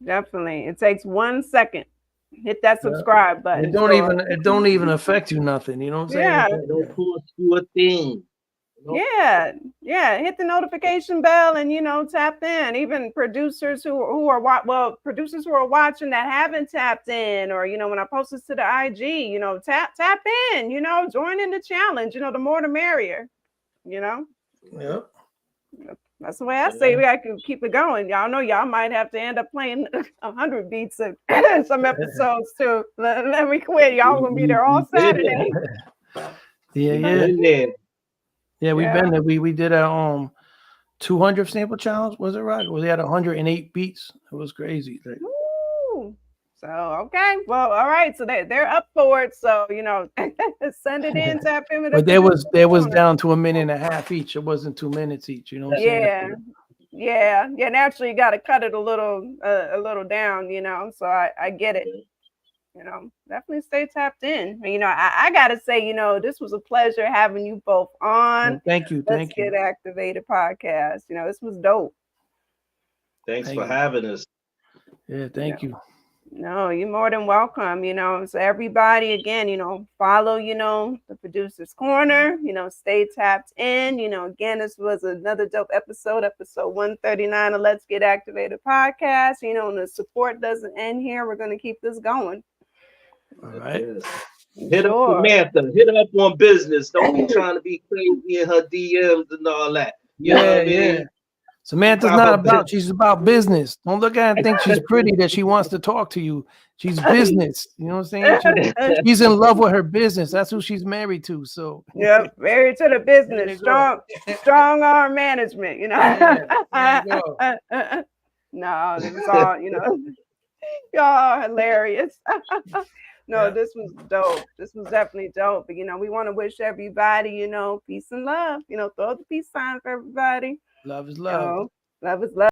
C: Definitely. It takes 1 second. Hit that subscribe button.
D: It don't even affect you nothing. You know what I'm saying?
C: Yeah.
E: It don't cost you a thing.
C: Yeah, hit the notification bell and tap in. Even producers who are watching that haven't tapped in, or when I post this to the IG, tap in, join in the challenge. The more the merrier.
D: Yep.
C: That's the way I say I can keep it going. Y'all know y'all might have to end up playing 100 beats in some episodes too. Let me quit. Y'all gonna be there all Saturday.
D: Yeah. Yeah, we've been there. We did a 200 sample challenge. Was it right? We had 108 beats. It was crazy.
C: Ooh. So okay, well, all right. So they're up for it. So send it in, tap in with.
D: But there was down to 1.5 minutes each. It wasn't 2 minutes each. You know what I'm saying?
C: Yeah. Naturally, you got to cut it a little down. So I get it. Definitely stay tapped in. I gotta say, this was a pleasure having you both on.
D: Thank you.
C: Let's Get Activated podcast. This was dope.
E: Thanks for having us.
D: Yeah, thank you.
C: No, you're more than welcome, you know. So everybody again, you know, follow, you know, the producer's corner, you know, stay tapped in. You know, again, this was another dope episode 139 of Let's Get Activated podcast. You know, and the support doesn't end here. We're gonna keep this going.
D: All right.
E: Yes. Hit up
C: Sure.
E: Samantha. Hit her up on business. Don't be trying to be crazy in her DMs and all that. You know what I mean?
D: Samantha's not about, she's about business. Don't look at her and think she's pretty that she wants to talk to you. She's business. You know what I'm saying? She's in love with her business. That's who she's married to. So
C: Yep, married to the business, strong arm management, you know. No, this is all, you know, y'all are hilarious. No, this was dope. This was definitely dope. But, you know, we want to wish everybody, you know, peace and love. You know, throw the peace sign for everybody.
D: love is love.
C: You know, love is love.